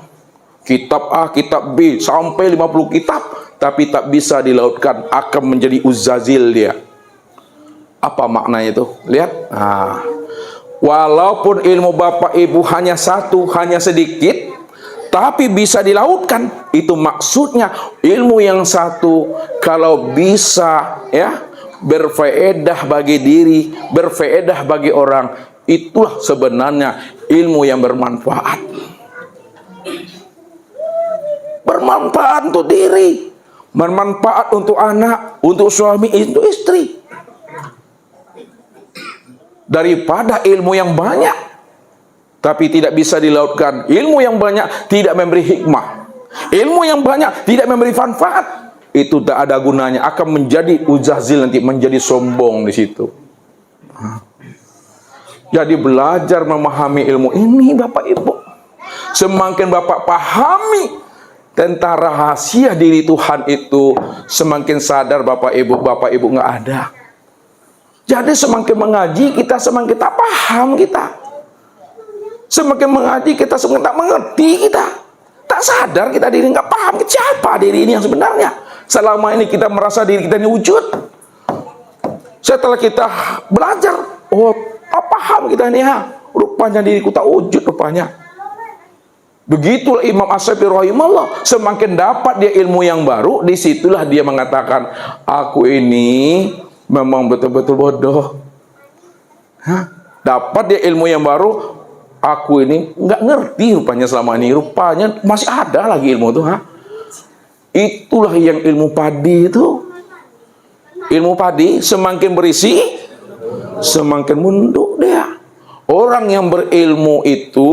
kitab A, kitab B, sampai 50 kitab, tapi tak bisa dilautkan, akan menjadi uzazil dia. Apa maknanya itu? Lihat. Nah, walaupun ilmu bapak ibu hanya satu, hanya sedikit, tapi bisa dilautkan. Itu maksudnya ilmu yang satu kalau bisa ya berfaedah bagi diri, berfaedah bagi orang, itulah sebenarnya ilmu yang bermanfaat. Bermanfaat untuk diri, bermanfaat untuk anak, untuk suami, untuk istri. Daripada ilmu yang banyak tapi tidak bisa dilautkan, ilmu yang banyak tidak memberi hikmah, ilmu yang banyak tidak memberi manfaat, itu tak ada gunanya, akan menjadi uzazil, nanti menjadi sombong di situ. Jadi belajar memahami ilmu ini Bapak Ibu. Semakin Bapak pahami tentang rahasia diri Tuhan itu, semakin sadar Bapak Ibu nggak ada. Jadi semakin mengaji kita, semakin tak paham kita. Semakin mengaji kita, semakin tak mengerti kita. Tak sadar kita diri nggak paham siapa diri ini yang sebenarnya. Selama ini kita merasa diri kita ini wujud. Setelah kita belajar, oh tak paham kita ini ya. Rupanya diriku tak wujud rupanya. Begitulah Imam Asy-Syafi'i rahimahullah. Semakin dapat dia ilmu yang baru, disitulah dia mengatakan, aku ini memang betul-betul bodoh. Dapat dia ilmu yang baru, aku ini nggak ngerti rupanya selama ini. Rupanya masih ada lagi ilmu itu. Itulah yang ilmu padi itu. Ilmu padi semakin berisi, semakin munduk dia. Orang yang berilmu itu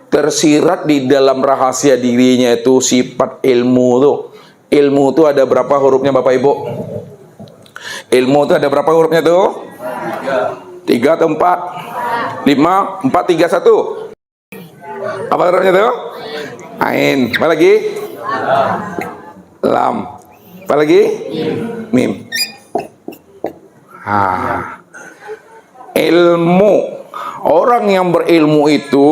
tersirat di dalam rahasia dirinya itu sifat ilmu tuh. Ilmu itu ada berapa hurufnya Bapak Ibu? Ilmu itu ada berapa hurufnya tuh? 3 atau 4? 5, 4, 3, 1. Apa hurufnya tuh? Ain. Apa lagi? Lam. Apa lagi? Mim. Ilmu. Orang yang berilmu itu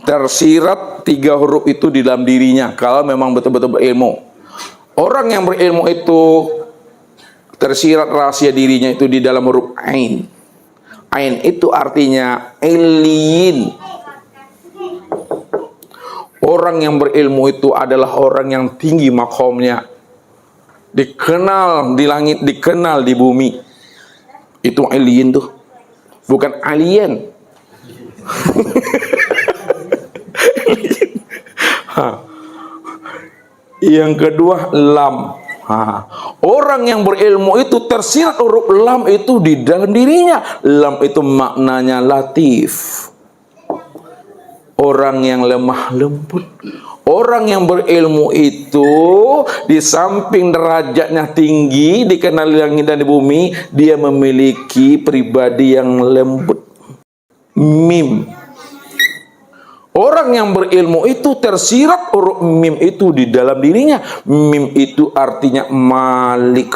tersirat 3 huruf itu di dalam dirinya kalau memang betul-betul berilmu. Orang yang berilmu itu tersirat rahasia dirinya itu di dalam huruf ain. Ain itu artinya ilyin. Orang yang berilmu itu adalah orang yang tinggi makomnya, dikenal di langit, dikenal di bumi. Itu ilyin tuh, bukan alien. Yang kedua lam. Orang yang berilmu itu tersirat huruf lam itu di dalam dirinya. Lam itu maknanya latif. Orang yang lemah lembut. Orang yang berilmu itu di samping derajatnya tinggi, dikenal di langit dan di bumi, dia memiliki pribadi yang lembut. Mim. Orang yang berilmu itu tersirat huruf mim itu di dalam dirinya. Mim itu artinya malik.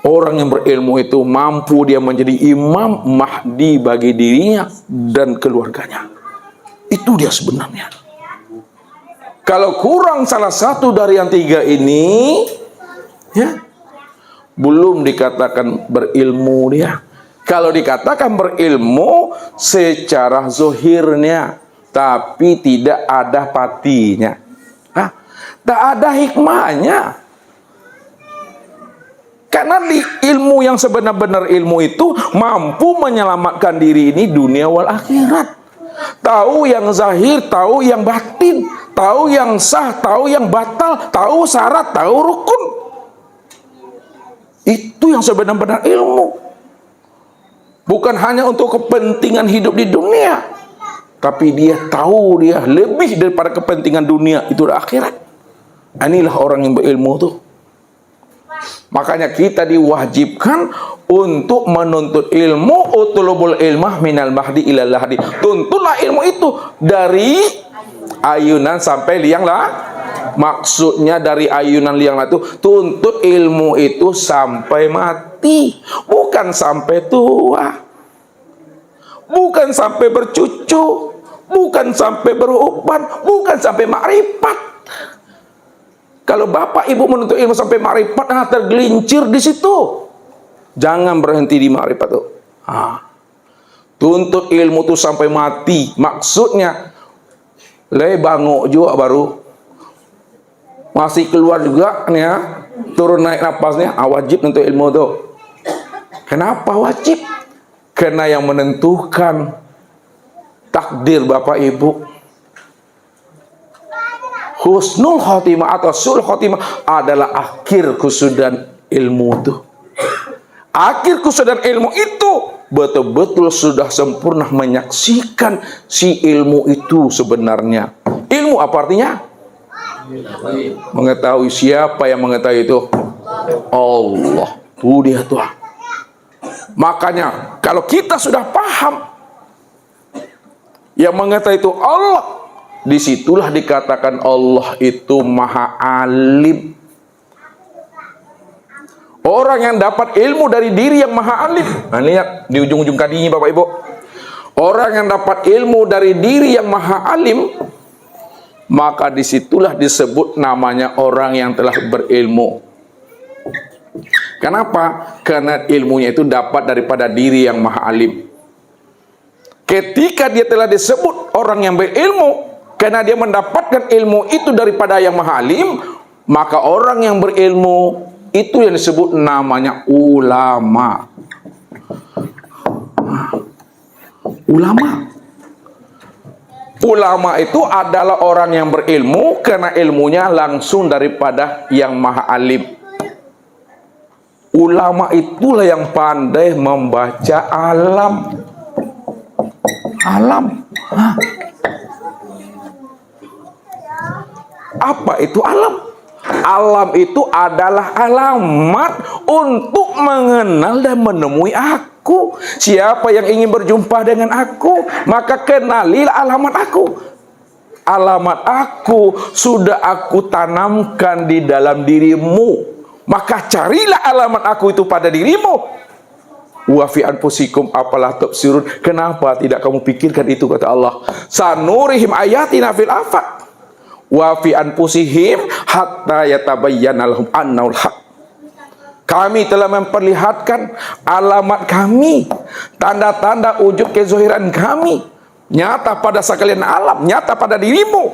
Orang yang berilmu itu mampu dia menjadi imam mahdi bagi dirinya dan keluarganya. Itu dia sebenarnya. Kalau kurang salah satu dari yang 3 ini, ya, belum dikatakan berilmu dia. Kalau dikatakan berilmu secara zohirnya, tapi tidak ada patinya, tak ada hikmahnya. Karena di ilmu yang sebenar-benar ilmu itu mampu menyelamatkan diri ini dunia wal akhirat. Tahu yang zahir, tahu yang batin, tahu yang sah, tahu yang batal, tahu syarat, tahu rukun. Itu yang sebenar-benar ilmu. Bukan hanya untuk kepentingan hidup di dunia, tapi dia tahu dia lebih daripada kepentingan dunia, itu akhirat. Inilah orang yang berilmu tuh. Makanya kita diwajibkan untuk menuntut ilmu, utulubul ilmah minal mahdi ilal lahdi. Tuntutlah ilmu itu dari ayunan sampai liang lah. Maksudnya dari ayunan liang lah itu, tuntut ilmu itu sampai mati, bukan sampai tua, bukan sampai bercucu, bukan sampai beruban, bukan sampai makrifat. Kalau bapak ibu menuntut ilmu sampai makrifat, tergelincir di situ. Jangan berhenti di makrifat tuh. Tuntut ilmu tuh sampai mati. Maksudnya banguk juga baru masih keluar juga nih ya, turun naik napasnya, wajib untuk ilmu tuh. Kenapa wajib? Karena yang menentukan takdir bapak ibu, husnul khotimah atau sul khotimah adalah akhir kesudahan ilmu itu. Akhir kesudahan ilmu itu betul-betul sudah sempurna menyaksikan si ilmu itu sebenarnya. Ilmu apa artinya? Mengetahui. Siapa yang mengetahui itu? Allah. Tuh dia tuh. Makanya kalau kita sudah paham yang mengetahui itu Allah, disitulah dikatakan Allah itu maha alim. Orang yang dapat ilmu dari diri yang maha alim. Nah, lihat di ujung-ujung kadinya Bapak Ibu. Orang yang dapat ilmu dari diri yang maha alim, maka disitulah disebut namanya orang yang telah berilmu. Kenapa? Karena ilmunya itu dapat daripada diri yang maha alim. Ketika dia telah disebut orang yang berilmu, karena dia mendapatkan ilmu itu daripada yang maha alim, maka orang yang berilmu itu yang disebut namanya ulama. Ulama. Ulama itu adalah orang yang berilmu karena ilmunya langsung daripada yang maha alim. Ulama itulah yang pandai membaca alam. Alam. Apa itu alam? Alam itu adalah alamat untuk mengenal dan menemui aku. Siapa yang ingin berjumpa dengan aku, maka kenalilah alamat aku. Alamat aku sudah aku tanamkan di dalam dirimu, maka carilah alamat aku itu pada dirimu. Wa fi anfusikum apalah tubsirun. Kenapa tidak kamu pikirkan itu, kata Allah. Sanurihim ayatina fil afaq wa fi anfusihim hatta yatabayyana lahum annahul haq. Kami telah memperlihatkan alamat kami, tanda-tanda wujud kezahiran kami, nyata pada sekalian alam, nyata pada dirimu.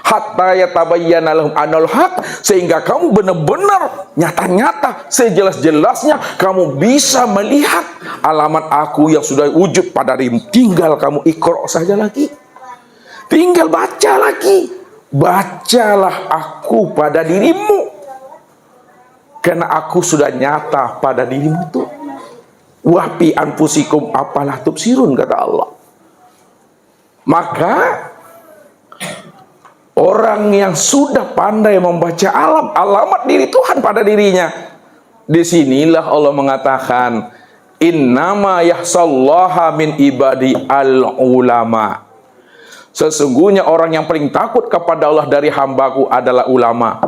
Hatta yatabayyana lahum annahul haq, sehingga kamu benar-benar nyata-nyata sejelas-jelasnya kamu bisa melihat alamat aku yang sudah wujud pada dirimu. Tinggal kamu iqra saja lagi. Tinggal baca lagi. Bacalah aku pada dirimu, karena aku sudah nyata pada dirimu tuh. Wa fi anfusikum apalah tubsirun, kata Allah. Maka orang yang sudah pandai membaca alam, alamat diri Tuhan pada dirinya, disinilah Allah mengatakan innama yahsallaha min ibadi al ulama. Sesungguhnya orang yang paling takut kepada Allah dari hambaku adalah ulama.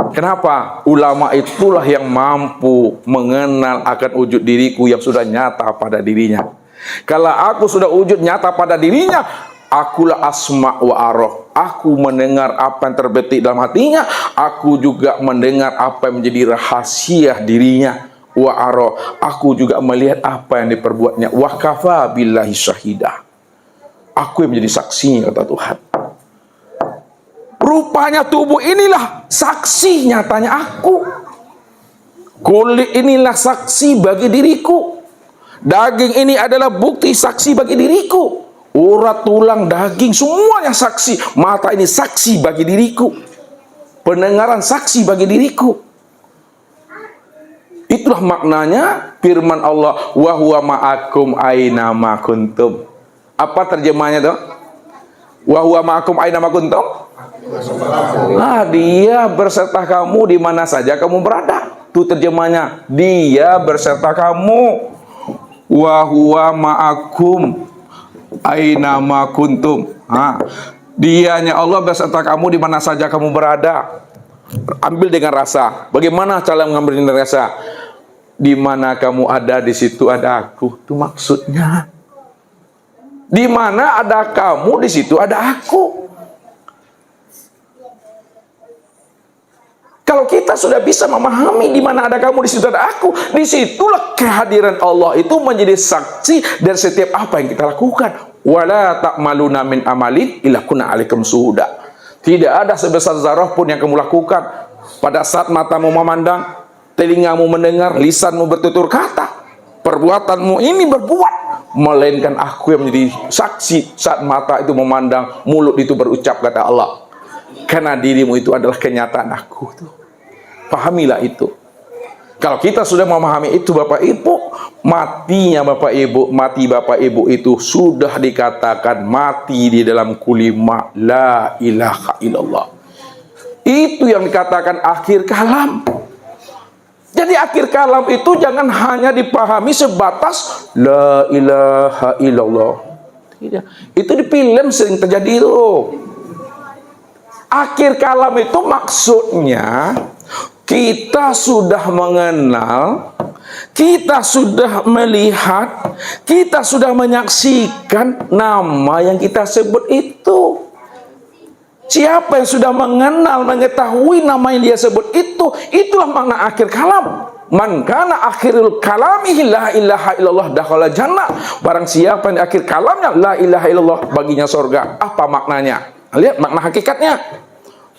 Kenapa? Ulama itulah yang mampu mengenal akan wujud diriku yang sudah nyata pada dirinya. Kalau aku sudah wujud nyata pada dirinya, akulah asma wa aroh. Aku mendengar apa yang terbetik dalam hatinya. Aku juga mendengar apa yang menjadi rahasia dirinya. Wa aroh. Aku juga melihat apa yang diperbuatnya. Wa kafa billahi syahidah. Aku yang menjadi saksinya, kata Tuhan. Rupanya tubuh inilah saksi nyatanya aku. Kulit inilah saksi bagi diriku. Daging ini adalah bukti saksi bagi diriku. Urat, tulang, daging, semuanya saksi. Mata ini saksi bagi diriku. Pendengaran saksi bagi diriku. Itulah maknanya firman Allah, wa huwa ma'akum aina ma kuntum. Apa terjemahnya tuh? Wa huwa ma'akum aina ma kuntum. Dia berserta kamu di mana saja kamu berada. Itu terjemahnya. Dia berserta kamu. Wa huwa ma'akum aina ma kuntum. Dianya Allah berserta kamu di mana saja kamu berada. Ambil dengan rasa. Bagaimana cara mengambil dengan rasa? Di mana kamu ada, di situ ada aku. Itu maksudnya. Di mana ada kamu, di situ ada aku. Kalau kita sudah bisa memahami di mana ada kamu, di situ ada aku, disitulah kehadiran Allah itu menjadi saksi dari setiap apa yang kita lakukan. Wala ta'maluna min amalin illa kunna 'alaikum syuhuda. Tidak ada sebesar zarah pun yang kamu lakukan pada saat matamu memandang, telingamu mendengar, lisanmu bertutur kata, perbuatanmu ini berbuat, melainkan aku yang menjadi saksi saat mata itu memandang, mulut itu berucap kata Allah. Karena dirimu itu adalah kenyataan aku tuh. Pahamilah itu. Kalau kita sudah memahami itu Bapak Ibu, mati Bapak Ibu itu sudah dikatakan mati di dalam kulima la ilaha illallah. Itu yang dikatakan akhir kalam. Jadi akhir kalam itu jangan hanya dipahami sebatas la ilaha illallah. Tidak. Itu di film sering terjadi itu. Akhir kalam itu maksudnya kita sudah mengenal, kita sudah melihat, kita sudah menyaksikan nama yang kita sebut itu. Siapa yang sudah mengenal, mengetahui nama yang dia sebut itu, itulah makna akhir kalam. Man kana akhirul kalamihi la ilaha illallah dakhala jannah. Barang siapa yang di akhir kalamnya la ilaha illallah, baginya surga. Apa maknanya? Lihat makna hakikatnya.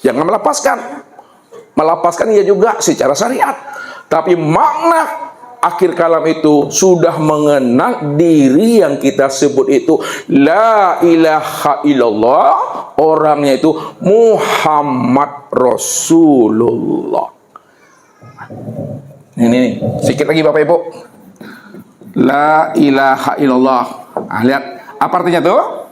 Jangan melepaskan. Melepaskan ia juga secara syariat. Tapi makna akhir kalam itu sudah mengenal diri yang kita sebut itu la ilaha illallah, orangnya itu Muhammad Rasulullah. Ini sedikit lagi Bapak Ibu. La ilaha illallah. Lihat apa artinya tuh?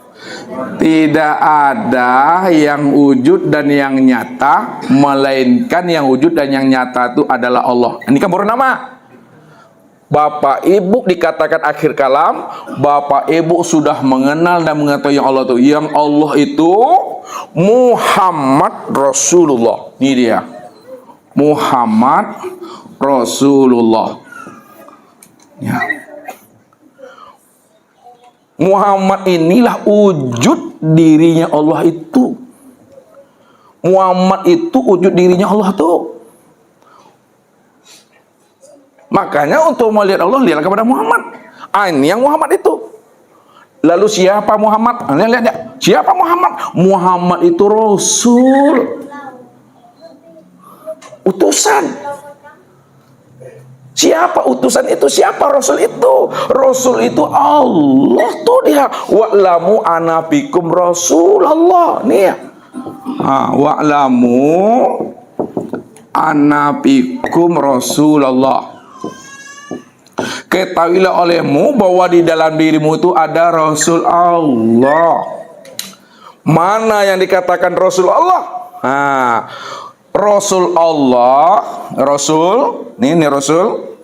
Tidak ada yang wujud dan yang nyata, melainkan yang wujud dan yang nyata itu adalah Allah. Ini kan baru nama. Bapak Ibu dikatakan akhir kalam, Bapak Ibu sudah mengenal dan mengetahui yang Allah itu. Yang Allah itu Muhammad Rasulullah. Ini dia. Muhammad Rasulullah. Ya. Muhammad inilah wujud dirinya Allah itu. Muhammad itu wujud dirinya Allah tuh. Makanya untuk melihat Allah, lihatlah kepada Muhammad. Ini yang Muhammad itu. Lalu siapa Muhammad? Lihat. Siapa Muhammad? Muhammad itu Rasul. Utusan. Siapa utusan itu? Siapa Rasul itu? Rasul itu Allah tuh dia. Wa'lamu ana bikum Rasulullah. Nih ya. Wa'lamu ana bikum Rasulullah. Ketahuilah olehmu bahwa di dalam dirimu itu ada Rasul Allah. Mana yang dikatakan Rasul Allah? Rasul Allah, Rasul, ini Rasul,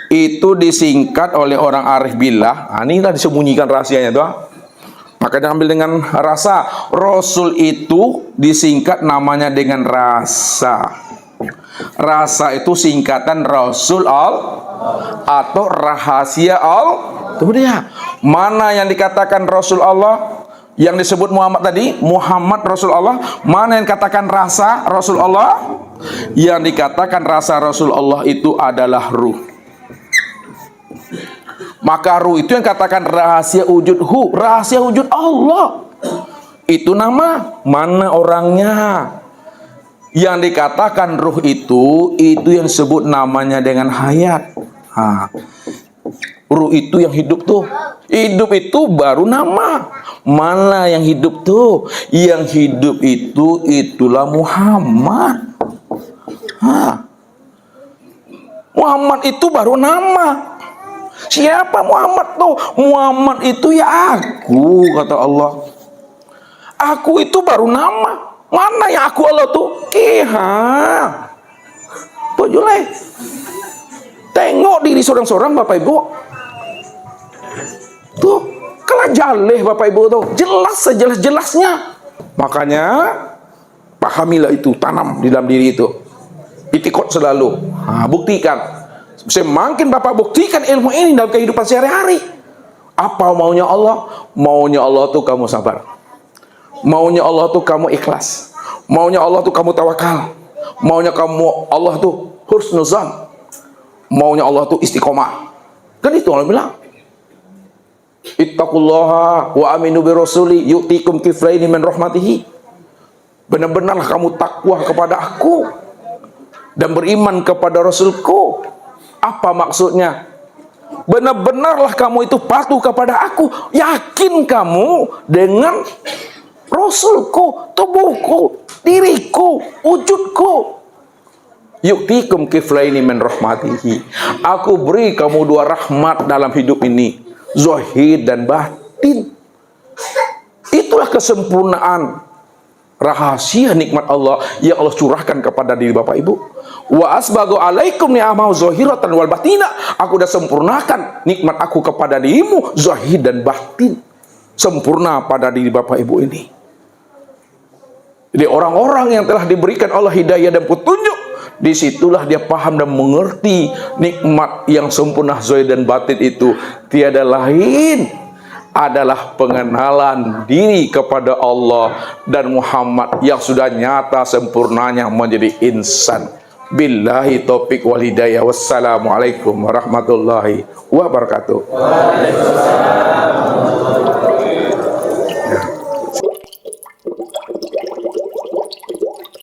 itu disingkat oleh orang arif billah. Inilah disembunyikan rahasianya tuh. Makanya ambil dengan rasa. Rasul itu disingkat namanya dengan rasa. Rasa itu singkatan Rasul atau rahasia Itu dia. Mana yang dikatakan Rasul Allah? Yang disebut Muhammad tadi, Muhammad Rasul Allah. Mana yang dikatakan rasa Rasul Allah? Yang dikatakan rasa Rasul Allah itu adalah ruh. Maka ruh itu yang katakan rahasia wujud rahasia wujud Allah. Itu nama, mana orangnya? Yang dikatakan ruh itu yang disebut namanya dengan hayat. Ruh itu yang hidup tuh. Hidup itu baru nama. Mana yang hidup tuh? Yang hidup itu itulah Muhammad. Muhammad itu baru nama. Siapa Muhammad tuh? Muhammad itu ya aku, kata Allah. Aku itu baru nama. Mana yang aku Allah tuh? Tuh Julai. Tengok diri seorang-seorang Bapak Ibu. Tuh, kalah jaleh Bapak Ibu tuh. Jelas sejelas-jelasnya. Makanya pahamilah itu, tanam di dalam diri itu. Itikad selalu. Buktikan. Semakin Bapak buktikan ilmu ini dalam kehidupan sehari-hari. Apa maunya Allah? Maunya Allah tuh kamu sabar. Maunya Allah tuh kamu ikhlas. Maunya Allah tuh kamu tawakal. Maunya kamu Allah tuh husnuzan. Maunya Allah tuh istiqomah. Kan itu Allah bilang. Ittaqullaha wa aminu bi rasuli yu'tikum kiflaini min rahmatihi. Benar-benarlah kamu takwa kepada aku dan beriman kepada Rasulku. Apa maksudnya? Benar-benarlah kamu itu patuh kepada aku. Yakin kamu dengan Rasulku, tubuhku, diriku, wujudku. Yu'tikum kiflaini min rahmatihi. Aku beri kamu dua rahmat dalam hidup ini, zahir dan batin. Itulah kesempurnaan rahasia nikmat Allah yang Allah curahkan kepada diri Bapak Ibu. Wa asbagu alaikum ni'amahu zahiratan wal batina. Aku dah sempurnakan nikmat aku kepada dirimu, zahir dan batin. Sempurna pada diri Bapak Ibu ini. Jadi orang-orang yang telah diberikan Allah hidayah dan petunjuk, disitulah dia paham dan mengerti nikmat yang sempurna zahir dan batin itu tiada lain adalah pengenalan diri kepada Allah dan Muhammad yang sudah nyata sempurnanya menjadi insan. Billahi taufiq wal hidayah. Wassalamualaikum warahmatullahi wabarakatuh. Waalaikumsalam.